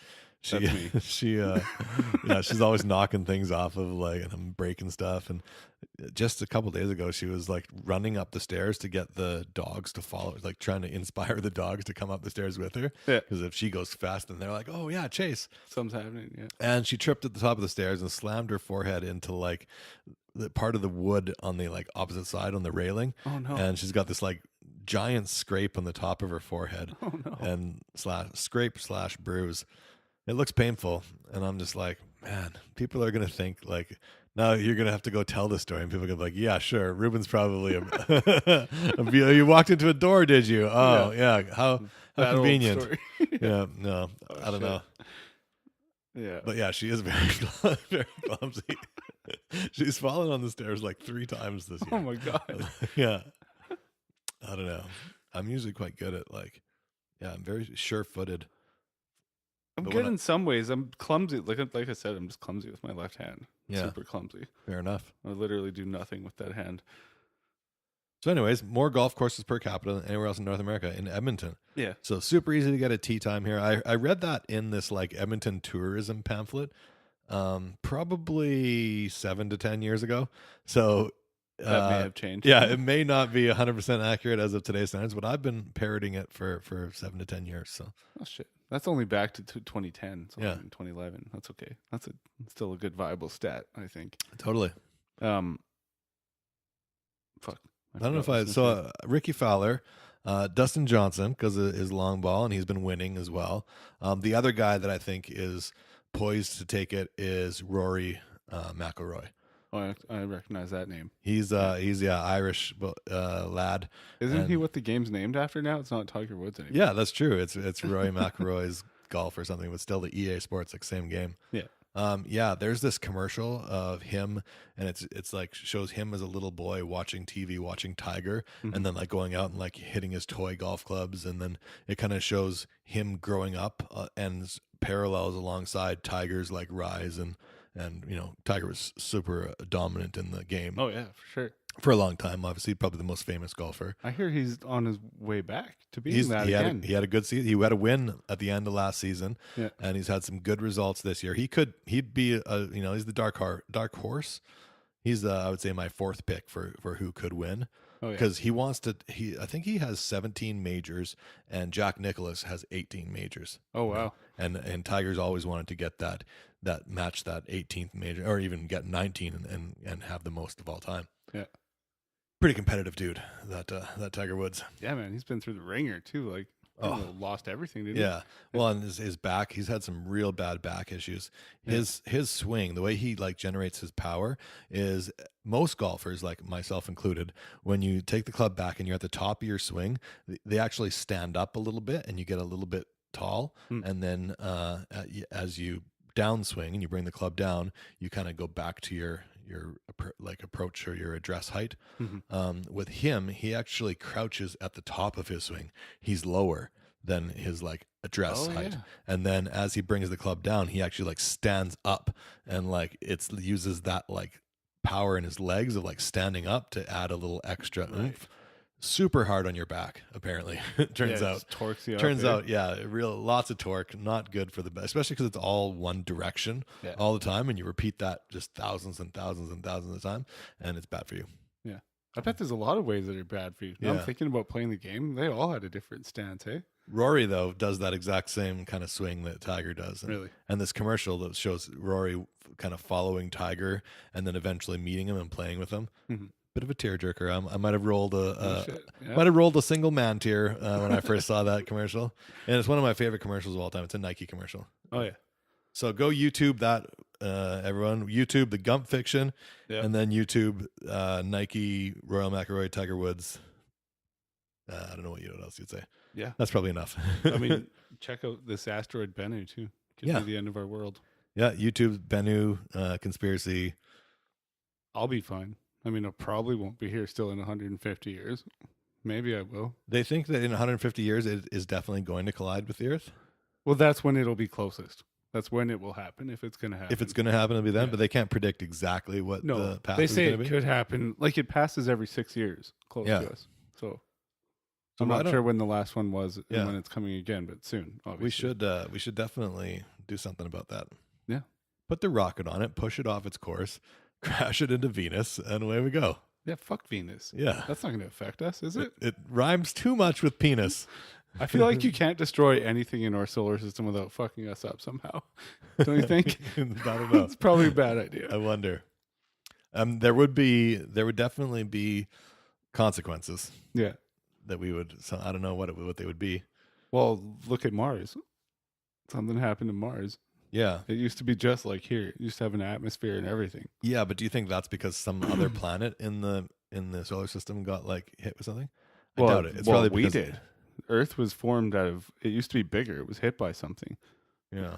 That's me. She's always knocking things off of like, and I'm breaking stuff. And just a couple days ago, she was like running up the stairs to get the dogs to follow, like trying to inspire the dogs to come up the stairs with her. Yeah. Because if she goes fast, then they're like, oh yeah, chase. Something's happening, yeah. And she tripped at the top of the stairs and slammed her forehead into like the part of the wood on the like opposite side on the railing. Oh no. And she's got this like giant scrape on the top of her forehead. Oh no. And /bruise. It looks painful. And I'm just like, man, people are going to think like, now you're going to have to go tell the story. And people are going to be like, yeah, sure. Ruben's probably you walked into a door, did you? Oh yeah. How That old convenient. story. Yeah. No, Oh, I don't shit. know. Yeah. But yeah, she is very, very clumsy. She's fallen on the stairs like 3 times this year. Oh my god. Yeah. I don't know. I'm usually quite good at I'm very sure-footed. I'm But good when in some ways. I'm clumsy. Like I said, I'm just clumsy with my left hand. Yeah. Super clumsy. Fair enough. I literally do nothing with that hand. So, anyways, more golf courses per capita than anywhere else in North America in Edmonton. Yeah. So super easy to get a tee time here. I read that in this like Edmonton tourism pamphlet, probably 7 to 10 years ago. So That may have changed. yeah, it may not be 100% accurate as of today's standards, but I've been parroting it for 7 to 10 years. So Oh shit. That's only back to 2010. So Yeah. in 2011. That's okay. That's still a good viable stat, I think. totally. Fuck. I don't know if I saw Ricky Fowler, Dustin Johnson because of his long ball, and he's been winning as well. The other guy that I think is poised to take it is Rory McIlroy. Oh, I recognize that name. He's Irish lad. Isn't he what the game's named after now? It's not Tiger Woods anymore. Yeah, that's true. It's Rory McIlroy's golf or something, but still the EA Sports like same game. Yeah. Yeah, there's this commercial of him, and it's like shows him as a little boy watching TV, watching Tiger, and then like going out and like hitting his toy golf clubs, and then it kind of shows him growing up and parallels alongside Tiger's like rise and Tiger was super dominant in the game. Oh yeah, for sure. For a long time, obviously probably the most famous golfer. I hear he's on his way back to being He again. had a good season. He had a win at the end of last season, Yeah. and he's had some good results this year. He'd be he's the dark horse. He's I would say my fourth pick for who could win Oh, yeah. because he wants to. I think he has 17 majors, and Jack Nicklaus has 18 majors. Oh wow. And Tiger's always wanted to get that match that 18th major, or even get 19 and have the most of all time. Yeah. Pretty competitive dude, that Tiger Woods. Yeah, man, he's been through the ringer too. Like, lost everything, didn't Yeah. Well, and his back, he's had some real bad back issues. His swing, the way he like generates his power is most golfers, like myself included, when you take the club back and you're at the top of your swing, they actually stand up a little bit and you get a little bit tall. And then as you downswing and you bring the club down, you kind of go back to your like approach or your address height. With him, he actually crouches at the top of his swing. He's lower than his like address height. Yeah. And then as he brings the club down, he actually like stands up and like uses that like power in his legs of like standing up to add a little extra oomph. Super hard on your back, apparently. It turns out. Torques you up, Turns eh? out, yeah, lots of torque, not good for the best, especially because it's all one direction all the time, and you repeat that just thousands and thousands and thousands of time, and it's bad for you. Yeah. I bet there's a lot of ways that are bad for you. Now I'm Yeah. thinking about playing the game. They all had a different stance, hey? Rory, though, does that exact same kind of swing that Tiger does. And, Really? And this commercial that shows Rory kind of following Tiger and then eventually meeting him and playing with him. Bit of a tearjerker. I might have rolled a single man tear when I first saw that commercial, and it's one of my favorite commercials of all time. It's a Nike commercial. Oh yeah. So go YouTube that, everyone. YouTube the Gump Fiction, and then YouTube Nike Royal McIlroy Tiger Woods. I don't know what else you'd say. Yeah. That's probably enough. I mean, check out this asteroid Bennu too. Could be the end of our world. Yeah, YouTube Bennu conspiracy. I'll be fine. I mean, I probably won't be here still in 150 years. Maybe I will. They think that in 150 years it is definitely going to collide with the Earth. Well, that's when it'll be closest. That's when it will happen, if it's going to happen. If it's going to happen, it'll be then, but they can't predict exactly what the path they is say going to it be. could happen. Like, it passes every 6 years close to us. So I'm why not don't- sure when the last one was Yeah. and when it's coming again, but soon, obviously. We should definitely do something about that. Yeah. Put the rocket on it, push it off its course, crash it into Venus, and away we go. Yeah, fuck Venus. Yeah. That's not going to affect us, is it? It rhymes too much with penis. I feel like you can't destroy anything in our solar system without fucking us up somehow. Don't you think? I don't know. It's probably a bad idea. I wonder. There would definitely be consequences Yeah. that we would. So I don't know what they would be. Well, look at Mars. Something happened to Mars. Yeah, It used to be just like here. It used to have an atmosphere and everything. yeah. But do you think that's because some other planet in the solar system got like hit with something? I doubt it. It's probably we because did. Earth was formed out of. It used to be bigger. It was hit by something. Yeah,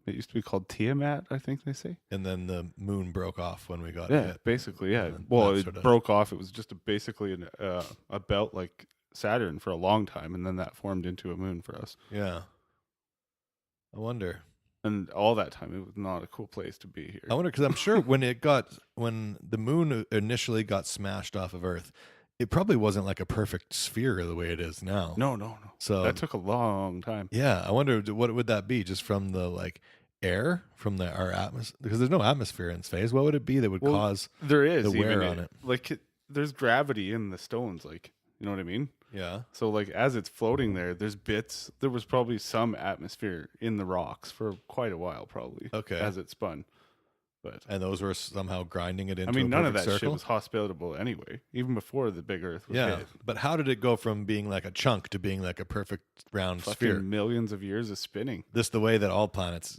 It used to be called Tiamat, I think they say. and then the moon broke off when we got Yeah, hit. basically, yeah. And Well, that it sorta- broke off. It was just basically a belt like Saturn for a long time, and then that formed into a moon for us. Yeah. I wonder. And all that time, it was not a cool place to be here. I wonder because I'm sure when the moon initially got smashed off of Earth, it probably wasn't like a perfect sphere the way it is now. No. So That took a long time. yeah, I wonder what would that be, just from the like air from our atmosphere, because there's no atmosphere in space. What would it be that would cause There is the wear even on it? Like there's gravity in the stones, like, you know what I mean? Yeah. So like as it's floating there was probably some atmosphere in the rocks for quite a while, probably. Okay. As it spun. But And those were somehow grinding it into I mean, a none of that perfect shit circle? was hospitable anyway, even before the big Earth was Yeah, hit. but how did it go from being like a chunk to being like a perfect round Fucking sphere? millions of years of spinning. This the way that all planets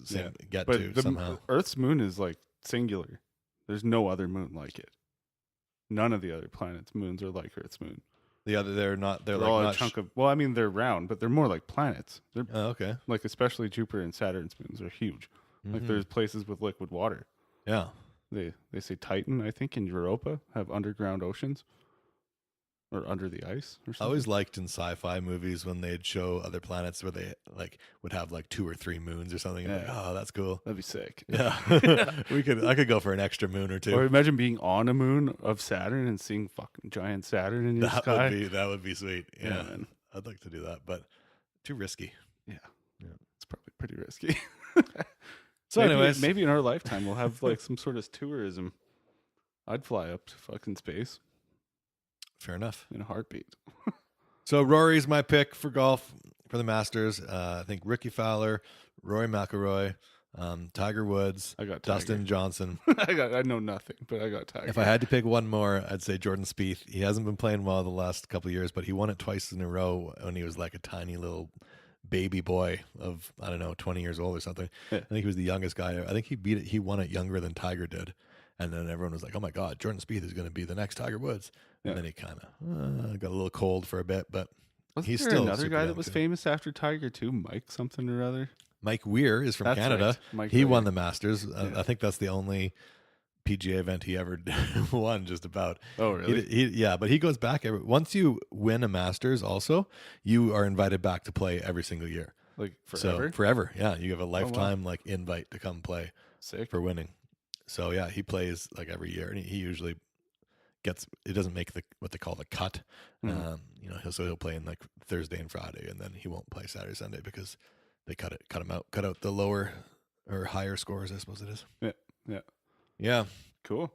get But to the somehow. Earth's moon is like singular. There's no other moon like it. None of the other planets' moons are like Earth's moon. They're not. They're They're like all not a chunk of. Well, I mean, they're round, but they're more like planets. They're Oh, okay. like, especially Jupiter and Saturn's moons are huge. Like Mhm. there's places with liquid water. Yeah. They say Titan, I think, in Europa have underground oceans or under the ice or I something. always liked in sci-fi movies when they'd show other planets where they like would have like 2 or 3 moons or something. And Yeah. like, oh, that's cool. That'd be sick. Yeah. I could go for an extra moon or 2. Or imagine being on a moon of Saturn and seeing fucking giant Saturn in your sky. That would be sweet. Yeah, Yeah. man. I'd like to do that, but too risky. Yeah. Yeah. It's probably pretty risky. So anyways, maybe in our lifetime we'll have like some sort of tourism. I'd fly up to fucking space fair enough. in a heartbeat. So Rory's my pick for golf for the Masters. I think Ricky Fowler, Rory McIlroy, Tiger Woods, I got Dustin Johnson. I know nothing, but I got Tiger. If I had to pick one more, I'd say Jordan Spieth. He hasn't been playing well the last couple of years, but he won it twice in a row when he was like a tiny little baby boy of, I don't know, 20 years old or something. Yeah. I think he was the youngest guy. I think he won it younger than Tiger did. And then everyone was like, oh my God, Jordan Spieth is going to be the next Tiger Woods. And Yeah. then he kind of got a little cold for a bit, but Wasn't he's there still another super guy young, that was too. famous after Tiger too? Mike something or other. Mike Weir is from That's Canada. right. Mike He Weir. won the Masters. Yeah. I think that's the only PGA event he ever won, just about. Oh, really? Yeah, but he goes back once you win a Masters. Also, you are invited back to play every single year. Like forever? So forever, yeah. You have a lifetime like invite to come play Sick. for winning. So yeah, he plays like every year, and he usually gets. It doesn't make what they call the cut. Mhm. He'll play in like Thursday and Friday, and then he won't play Saturday, Sunday because they cut him out, cut out the lower or higher scores. I suppose it is. Yeah. Cool.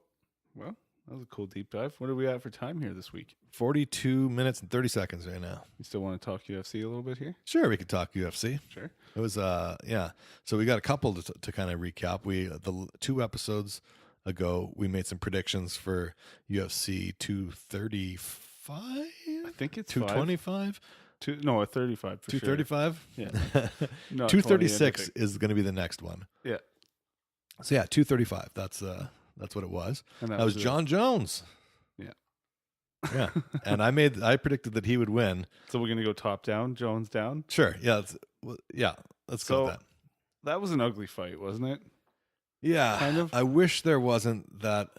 Well, that was a cool deep dive. What are we at for time here this week? 42 minutes and 30 seconds right now. You still want to talk UFC a little bit here? Sure, we could talk UFC. Sure. It was yeah. So we got a couple to kind of recap. The 2 episodes ago we made some predictions for UFC 235. I think it's 225, 35 for sure. 235. Yeah. Not 236 20, is going to be the next one. Yeah. So yeah, 235. That's what it was. And That was John Jones. Yeah. Yeah. And I predicted that he would win. So we're going to go top down, Jones down. Sure. Yeah. Let's go with that. That was an ugly fight, wasn't it? Yeah, kind of. I wish there wasn't that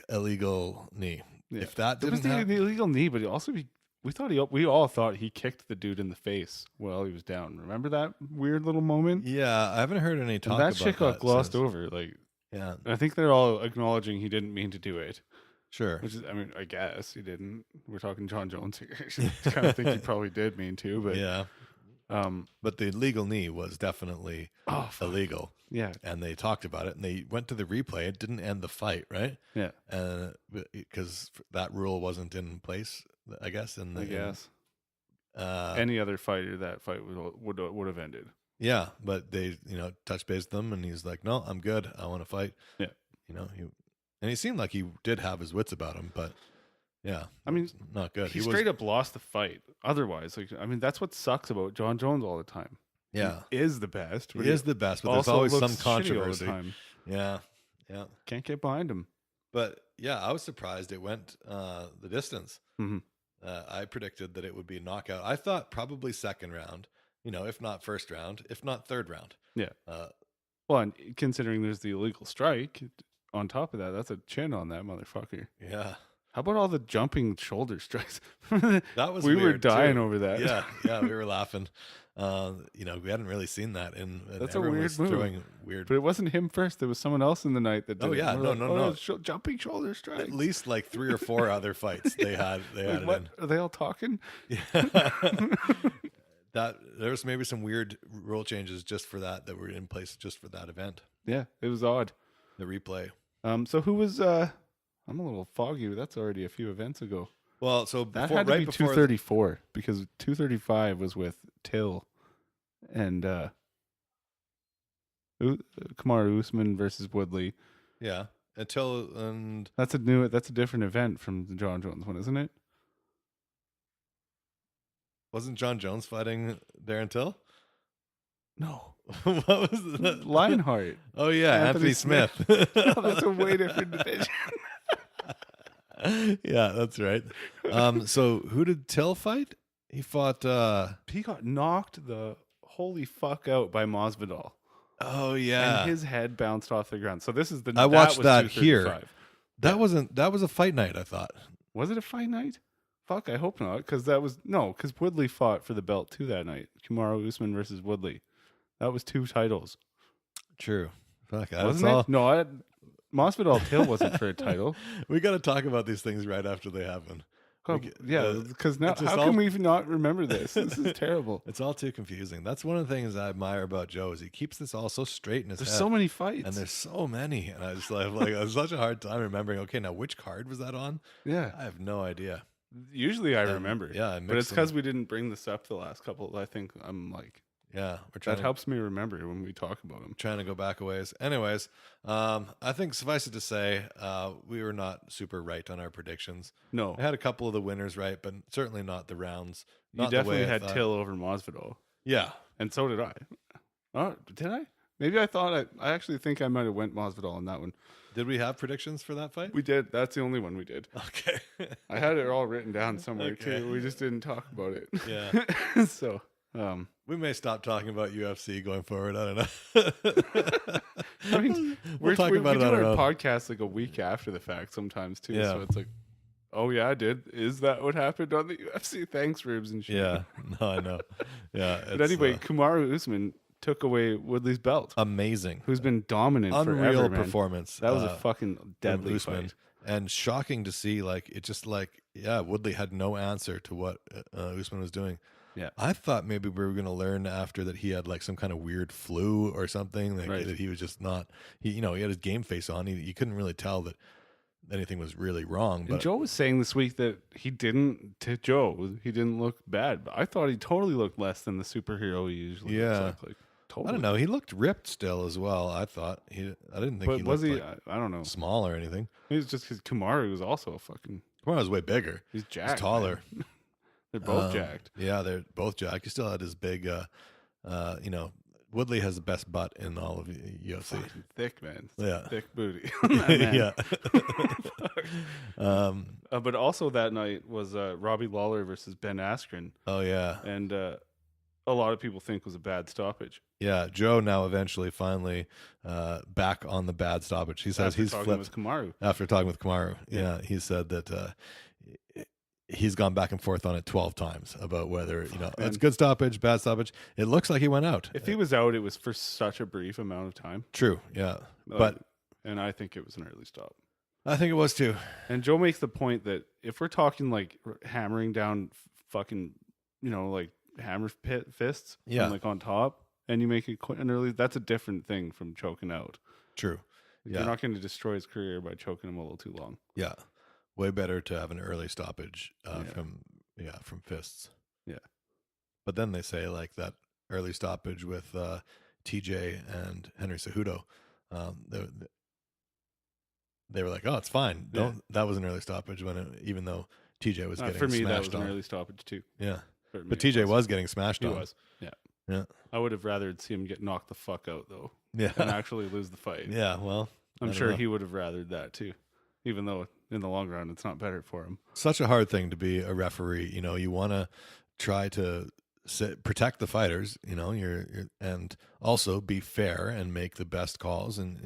illegal knee. Yeah. If that There was didn't the happen, illegal knee, but we all thought he kicked the dude in the face while he was down. Remember that weird little moment? yeah, I haven't heard any talk And that about shit got that glossed since. over. Like, Yeah, I think they're all acknowledging he didn't mean to do it. sure. Which is, I mean, I guess he didn't. We're talking John Jones here. I kind of think he probably did mean to, but Yeah, but the illegal knee was definitely oh, fuck. illegal, Yeah, and they talked about it, and they went to the replay. It didn't end the fight, right? yeah, Because that rule wasn't in place, I guess. And I guess uh, any other fighter, that fight would have ended. yeah, but they touched base with them, and he's like, "No, I'm good. I want to fight." Yeah. And he seemed like he did have his wits about him, but yeah, I mean, it's not good. He straight up lost the fight. Otherwise, like, I mean, that's what sucks about John Jones all the time. yeah, He is the best. he is the best, but there's also always looks some shitty all the controversy. time. Yeah, yeah, Can't get behind him. but yeah, I was surprised it went the distance. Mhm. I predicted that it would be a knockout. I thought probably second round, if not first round, if not third round. Yeah. Uh, Well, and considering there's the illegal strike on top of that, that's a chin on that motherfucker. yeah. How about all the jumping shoulder strikes? That was we were weird, dying too. over that. Yeah, we were laughing. We hadn't really seen that, and That's a everyone weird was move. throwing weird. But it wasn't him first. There was someone else in the night that did Oh, it. yeah, And we're no. jumping shoulder strikes. At least like 3 or 4 other fights they had. They had Like, it what? in. Are they all talking? That there's maybe some weird rule changes just for that were in place just for that event. Yeah, it was odd. The replay. So who was? I'm a little foggy. That's already a few events ago. Well, so That before, had to right be before 234 because 235 was with Till and Kamaru Usman versus Woodley. yeah, and That's a different event from the John Jones one, isn't it? wasn't John Jones fighting Darren Till? No, What was that? Lionheart. Oh yeah, Anthony Smith. No, that's a way different division. Yeah, that's right. So who did Till fight? He fought. He got knocked the holy fuck out by Masvidal, Oh yeah, and his head bounced off the ground. So this is the. I watched was that here. 235. that was a fight night. I thought. Was it a fight night? Fuck, I hope not, because because Woodley fought for the belt too that night. Kamaru Usman versus Woodley. That was 2 titles, True. Fuck, that's wasn't all. it? No, Masvidal Till wasn't for a title. We got to talk about these things right after they happen. Yeah, because now it's just how all- can we not remember this? This is terrible. It's all too confusing. That's one of the things I admire about Joe is he keeps this all so straight in his There's head. so many fights. And there's so many, and I just like I have such a hard time remembering. Okay, now which card was that on? Yeah, I have no idea. usually I And, remember. yeah, I but mixed it's because we didn't bring this up the last couple. I think I'm like Yeah, we're trying that helps me remember when we talk about them. trying to go back a ways. Anyways, I think suffice it to say, we were not super right on our predictions. No, I had a couple of the winners right, but certainly not the rounds. you Not the way definitely I had thought. Till over Masvidal, Yeah, and so did I. Oh, did I? Maybe I thought I actually think I might have went Masvidal on that one. did we have predictions for that fight? We did. That's the only one we did. Okay. I had it all written down somewhere Okay. too. We just didn't talk about it. Yeah. So, We may stop talking about UFC going forward. I don't know. I mean, we'll talk about we it do on our our own. podcast like a week after the fact sometimes too. Yeah. So it's like, oh yeah, I did. Is that what happened on the UFC? Thanks, Reubs and shit. Yeah, no, I know. Yeah, But anyway, Kamaru Usman took away Woodley's belt, amazing, who's been dominant unreal forever, man. performance. That was a from fucking deadly Usman. fight. And shocking to see. Like it just Woodley had no answer to what Usman was doing. Yeah. I thought maybe we were going to learn after that he had like some kind of weird flu or something. Like, Right. that he was just not. He had his game face on. You couldn't really tell that anything was really wrong. And But Joe was saying this week that he didn't look bad, but I thought he totally looked less than the superhero he usually Yeah. looks like totally. I don't know. He looked ripped still as well. I thought I didn't think But he was looked he? like I don't know. small or anything. It was just because Kamaru was also a fucking. Kamara was way bigger. He's He's jacked. taller. man. They're both jacked. Yeah, they're both jacked. He still had his big, Woodley has the best butt in all of UFC. Fucking thick, man. Yeah. Thick booty. on that man. Yeah. But also that night was Robbie Lawler versus Ben Askren, Oh yeah. and a lot of people think was a bad stoppage. Yeah. Joe now eventually finally back on the bad stoppage. He says After he's talking flipped with Kamaru. after talking with Kamaru. Yeah. Yeah. He said that he's gone back and forth on it 12 times about whether, it's man. good stoppage, bad stoppage. It looks like he went out. If he was out, it was for such a brief amount of time. True. Yeah. But And I think it was an early stop. I think it was too. And Joe makes the point that if we're talking like hammering down fucking, like hammer fists, from, Yeah. like on top, and you make an early, that's a different thing from choking out. True. You're Yeah. not going to destroy his career by choking him a little too long. Yeah. Way better to have an early stoppage Yeah. from fists. Yeah. But then they say like that early stoppage with TJ and Henry Cejudo, they were like, "Oh, it's fine. Yeah. That was an early stoppage even though TJ was getting For me, that was smashed an on." early stoppage too. Yeah. For me, But it TJ was getting smashed He on. was. Yeah. Yeah. I would have rather see him get knocked the fuck out though, and Yeah. actually lose the fight. Yeah, well, I I'm don't sure know. he would have rathered that too, even though in the long run it's not better for him. Such a hard thing to be a referee. You want to try to protect the fighters, you're and also be fair and make the best calls. And,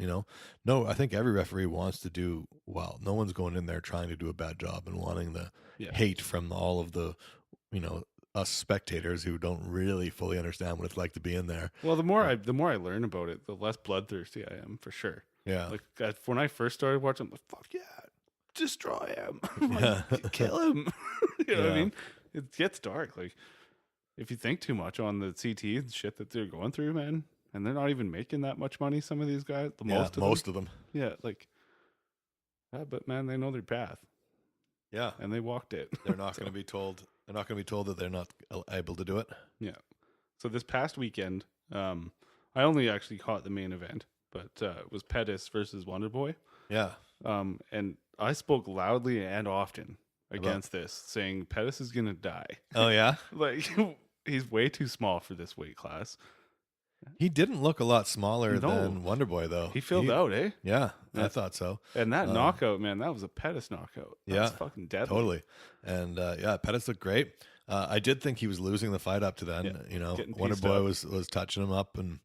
no, I think every referee wants to do well. No one's going in there trying to do a bad job and wanting the hate from all of the, us spectators who don't really fully understand what it's like to be in there. Well, the more I learn about it, the less bloodthirsty I am, for sure. Yeah. Like when I first started watching, I'm like, fuck yeah, destroy him, Yeah. kill him. You know what I mean? It gets dark. Like if you think too much on the CT and shit that they're going through, man, and they're not even making that much money. Some of these guys, most of them. Yeah, like, but man, they know their path. Yeah, and they walked it. They're not going to be told. They're not going to be told that they're not able to do it. Yeah. So this past weekend, I only actually caught the main event, but it was Pettis versus Wonderboy. Yeah. And I spoke loudly and often against this, saying Pettis is going to die. Oh yeah. Like he's way too small for this weight class. He didn't look a lot smaller than Wonderboy, though. He filled out, eh? Yeah, I thought so. And that knockout, man, that was a Pettis knockout. That's fucking deadly. Totally. And Pettis looked great. I did think he was losing the fight up to then. Wonderboy was touching him up and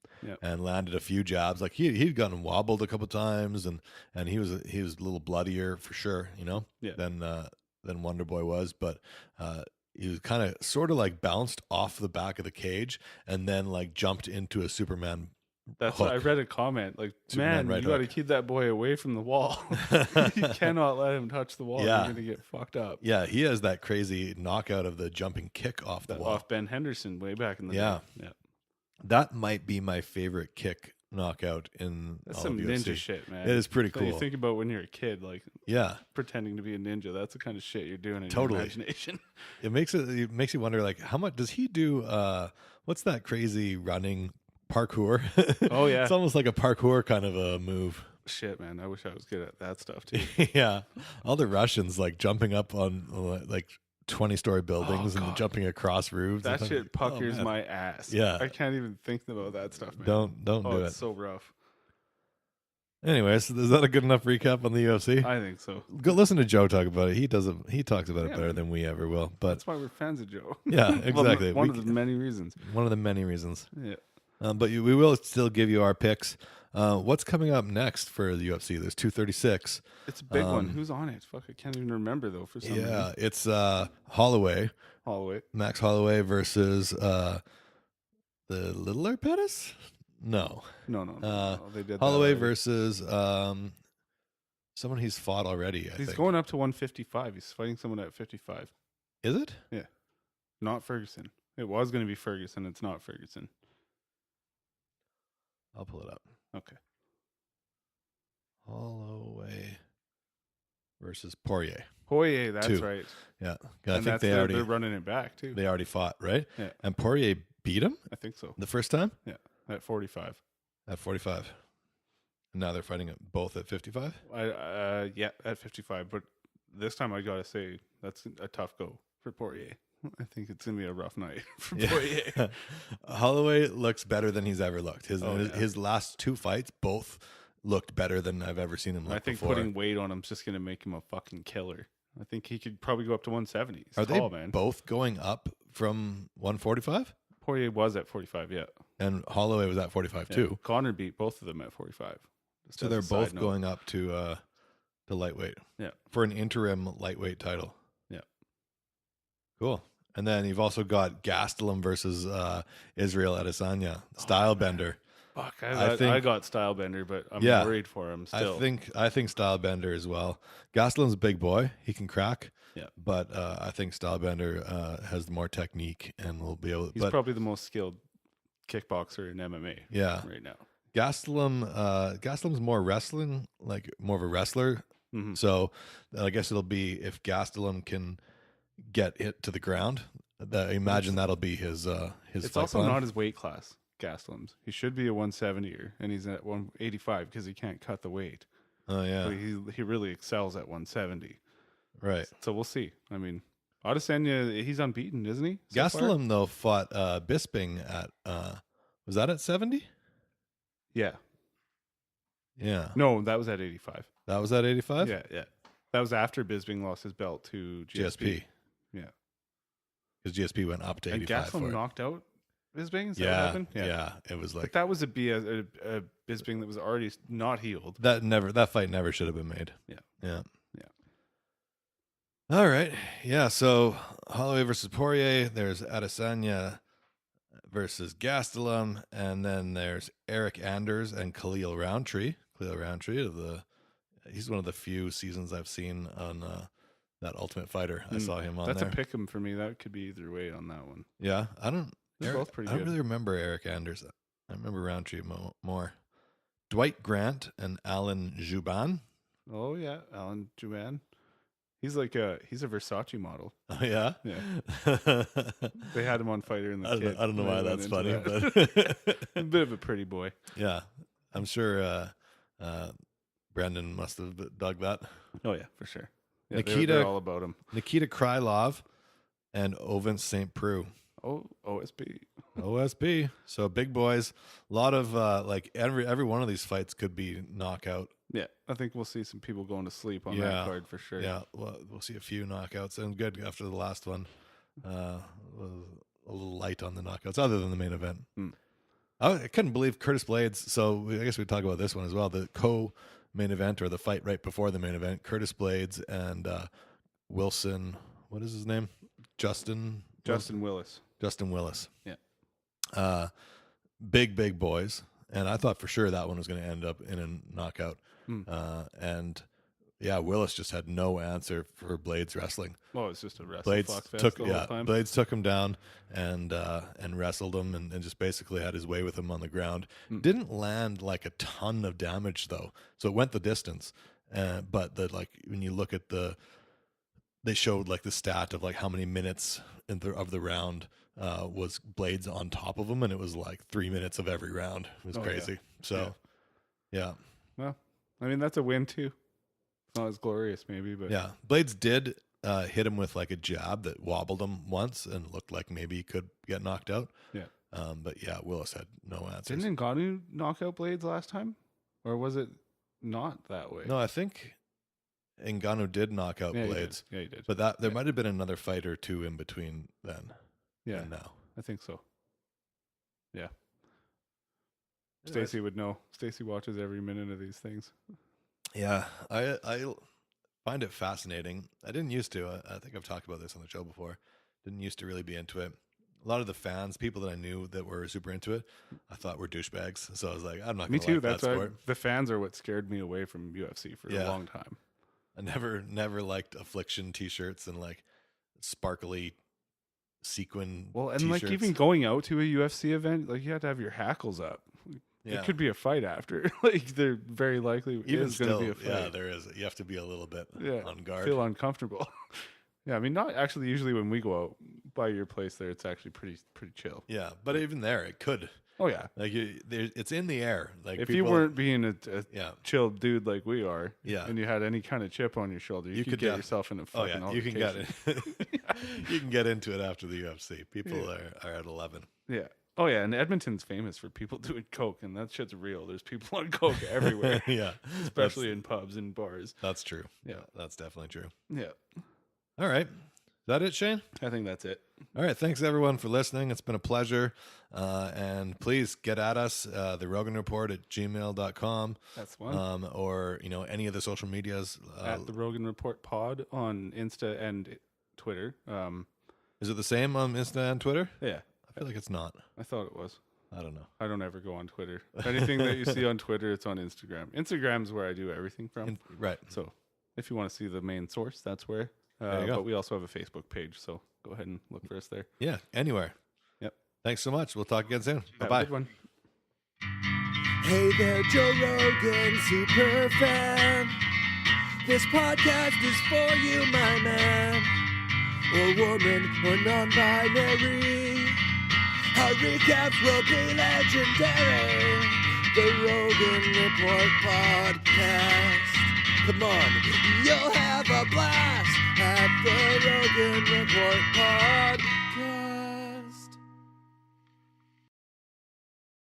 landed a few jabs. Like he'd gotten wobbled a couple times, and he was a little bloodier for sure. Than Wonderboy was, but. He was kind of sort of like bounced off the back of the cage and then like jumped into a Superman. That's hook. What I read a comment like, Superman man, you got to keep that boy away from the wall. You cannot let him touch the wall. Yeah. You're going to get fucked up. Yeah, he has that crazy knockout of the jumping kick off the wall. Off Ben Henderson way back in the day. Yeah. That might be my favorite kick knockout in That's all some of ninja UFC. shit, man. It is pretty So cool. you think about when you're a kid, like pretending to be a ninja. That's the kind of shit you're doing in your imagination. It makes you wonder, like, how much does he do? What's that crazy running parkour? Oh yeah, it's almost like a parkour kind of a move. Shit, man, I wish I was good at that stuff too. Yeah, all the Russians like jumping up on like 20-story buildings and jumping across roofs. That shit puckers my ass. Yeah, I can't even think about that stuff, man. Don't do it. It's so rough. Anyways, is that a good enough recap on the UFC? I think so. Go listen to Joe talk about it. He talks about it better than we ever will. But that's why we're fans of Joe. Yeah, exactly. One of the many reasons. One of the many reasons. Yeah. But we will still give you our picks. What's coming up next for the UFC? There's 236. It's a big one. Who's on it? Fuck, I can't even remember though. For some reason. Yeah, it's Holloway. Max Holloway versus the littler Pettis. No. They did Holloway versus someone he's fought already. I he's think. going up to 155. He's fighting someone at 55. Is it? Yeah. Not Ferguson. It was going to be Ferguson. It's not Ferguson. I'll pull it up. Okay. Holloway versus Poirier. That's 2. right. Yeah. I think they're running it back too. They already fought, right? Yeah. And Poirier beat him? I think so. The first time? Yeah. At 45. At 45. And now they're fighting both at 55? Yeah, at 55. But this time I got to say that's a tough go for Poirier. I think it's going to be a rough night for Poirier. Holloway looks better than he's ever looked. His last 2 fights both looked better than I've ever seen him look. I think before. putting weight on him is just going to make him a fucking killer. I think he could probably go up to 170. He's Are tall, they man. both going up from 145? Poirier was at 45, yeah. And Holloway was at 45 too. Connor beat both of them at 45. So they're both going up to lightweight. Yeah. For an interim lightweight title. Yeah. Cool. And then you've also got Gastelum versus Israel Adesanya, Stylebender. Fuck, I got Stylebender, but I'm worried for him still. I think Stylebender as well. Gastelum's a big boy; he can crack. Yeah, but I think Stylebender has more technique and will be able. He's probably the most skilled kickboxer in MMA. Yeah, right now. Gastelum's more wrestling, like more of a wrestler. Mm-hmm. So I guess it'll be if Gastelum can get it to the ground. Imagine that'll be his. It's also not his weight class. Gastelum's. He should be a 170er, and he's at 185 because he can't cut the weight. Oh yeah, so he really excels at 170. Right. So we'll see. I mean, Adesanya, he's unbeaten, isn't he? Gastelum though fought Bisping at was that at 70? Yeah. Yeah. No, that was at 85. That was at 85? Yeah. That was after Bisping lost his belt to GSP. Yeah. because GSP went up to And 85 for Gaslam it. knocked out Bisping? Is that what Yeah, happened? yeah, it was like But that was a Bisping that was already not healed. that fight never should have been made. Yeah. Yeah. Yeah. All right. Yeah. So Holloway versus Poirier. There's Adesanya versus Gastelum, and then there's Eric Anders and Khalil Roundtree. He's one of the few seasons I've seen on that Ultimate Fighter. I saw him on That's there. a pick'em for me. That could be either way on that one. Yeah, They're both pretty I don't good. really remember Eric Anders. I remember Roundtree more. Dwight Grant and Alan Juban. Oh yeah, Alan Juan. He's a Versace model. Oh yeah, Yeah. They had him on Fighter in the I Kid. don't know why They that's went funny, into that. but A bit of a pretty boy. yeah, I'm sure Brendan must have dug that. Oh yeah, for sure. Yeah, Nikita- they're all about him. Nikita Krylov and Ovin St. Preux. Oh, OSP. OSP. So big boys. A lot of like every one of these fights could be knockout. Yeah, I think we'll see some people going to sleep on Yeah. that card for sure. Yeah, well, we'll see a few knockouts, and good after the last one. Was a little light on the knockouts, other than the main event. I couldn't believe Curtis Blades. So I guess we talk about this one as well. The co-main event, or the fight right before the main event, Curtis Blades and Wilson. What is his name? Justin Willis. Justin Willis. Yeah. Big boys. And I thought for sure that one was going to end up in a knockout. And yeah, Willis just had no answer for Blades wrestling. Well, it's just a wrestle Blades fuck fest took the whole time. Blades took him down and wrestled him and just basically had his way with him on the ground. Didn't land like a ton of damage though, so it went the distance. But when you look at they showed like the stat of like how many minutes of the round was Blades on top of him, and it was like 3 minutes of every round. It was crazy. Yeah. So yeah. Well, I mean, that's a win too. It's not as glorious maybe, but Yeah, Blades did hit him with like a jab that wobbled him once and looked like maybe he could get knocked out. Yeah. But yeah, Willis had no answers. Didn't Ngannou knock out Blades last time? Or was it not that way? No, I think Ngannou did knock out yeah, Blades. He did. But there might have been another fight or two in between then Yeah, and now. I think so. Yeah. Anyways. Stacy would know. Stacy watches every minute of these things. Yeah, I find it fascinating. I didn't used to. I think I've talked about this on the show before. Didn't used to really be into it. A lot of the fans, people that I knew that were super into it, I thought were douchebags. So I was like, I'm not going Me to too. like That's that why sport. the fans are what scared me away from UFC for Yeah. a long time. I never liked Affliction t-shirts and like sparkly sequin Well, and t-shirts. like even going out to a UFC event, like you have to have your hackles up. Yeah. It could be a fight after. Like there very likely Even is going still, to be a fight. yeah, there is. You have to be a little bit Yeah, on guard. feel uncomfortable. Yeah, I mean, not actually. Usually, when we go out by your place, there, it's actually pretty chill. Yeah, but even there, it could. Oh yeah, Like it's in the air. Like if people, you weren't being a yeah, chill dude like we are, Yeah. and you had any kind of chip on your shoulder, you could get def- yourself in a oh fucking yeah, you can get altercation. it. You can get into it after the UFC. People are at 11. Yeah. Oh yeah, and Edmonton's famous for people doing coke, and that shit's real. There's people on coke everywhere, Yeah, especially in pubs and bars. that's true. Yeah. That's definitely true. Yeah, All right, is that it, Shane? I think that's it. All right, thanks everyone for listening. It's been a pleasure. And please get at us, the Rogan Report at gmail.com. That's one. Or, any of the social medias. At the Rogan Report Pod on Insta and Twitter. Is it the same on Insta and Twitter? Yeah, I feel like it's not. I thought it was. I don't know. I don't ever go on Twitter. Anything that you see on Twitter, it's on Instagram. Instagram's where I do everything from. Right. So if you want to see the main source, that's where. There you go. But we also have a Facebook page, so go ahead and look for us there. Yeah, anywhere. Yep. Thanks so much. We'll talk again soon. Have a Bye-bye. good one. Hey there, Joe Rogan, super fan. This podcast is for you, my man. Or woman, or non-binary. Our recaps will be legendary. The Rogan Report Podcast. Come on, you'll have a blast at the Rogan Report Podcast.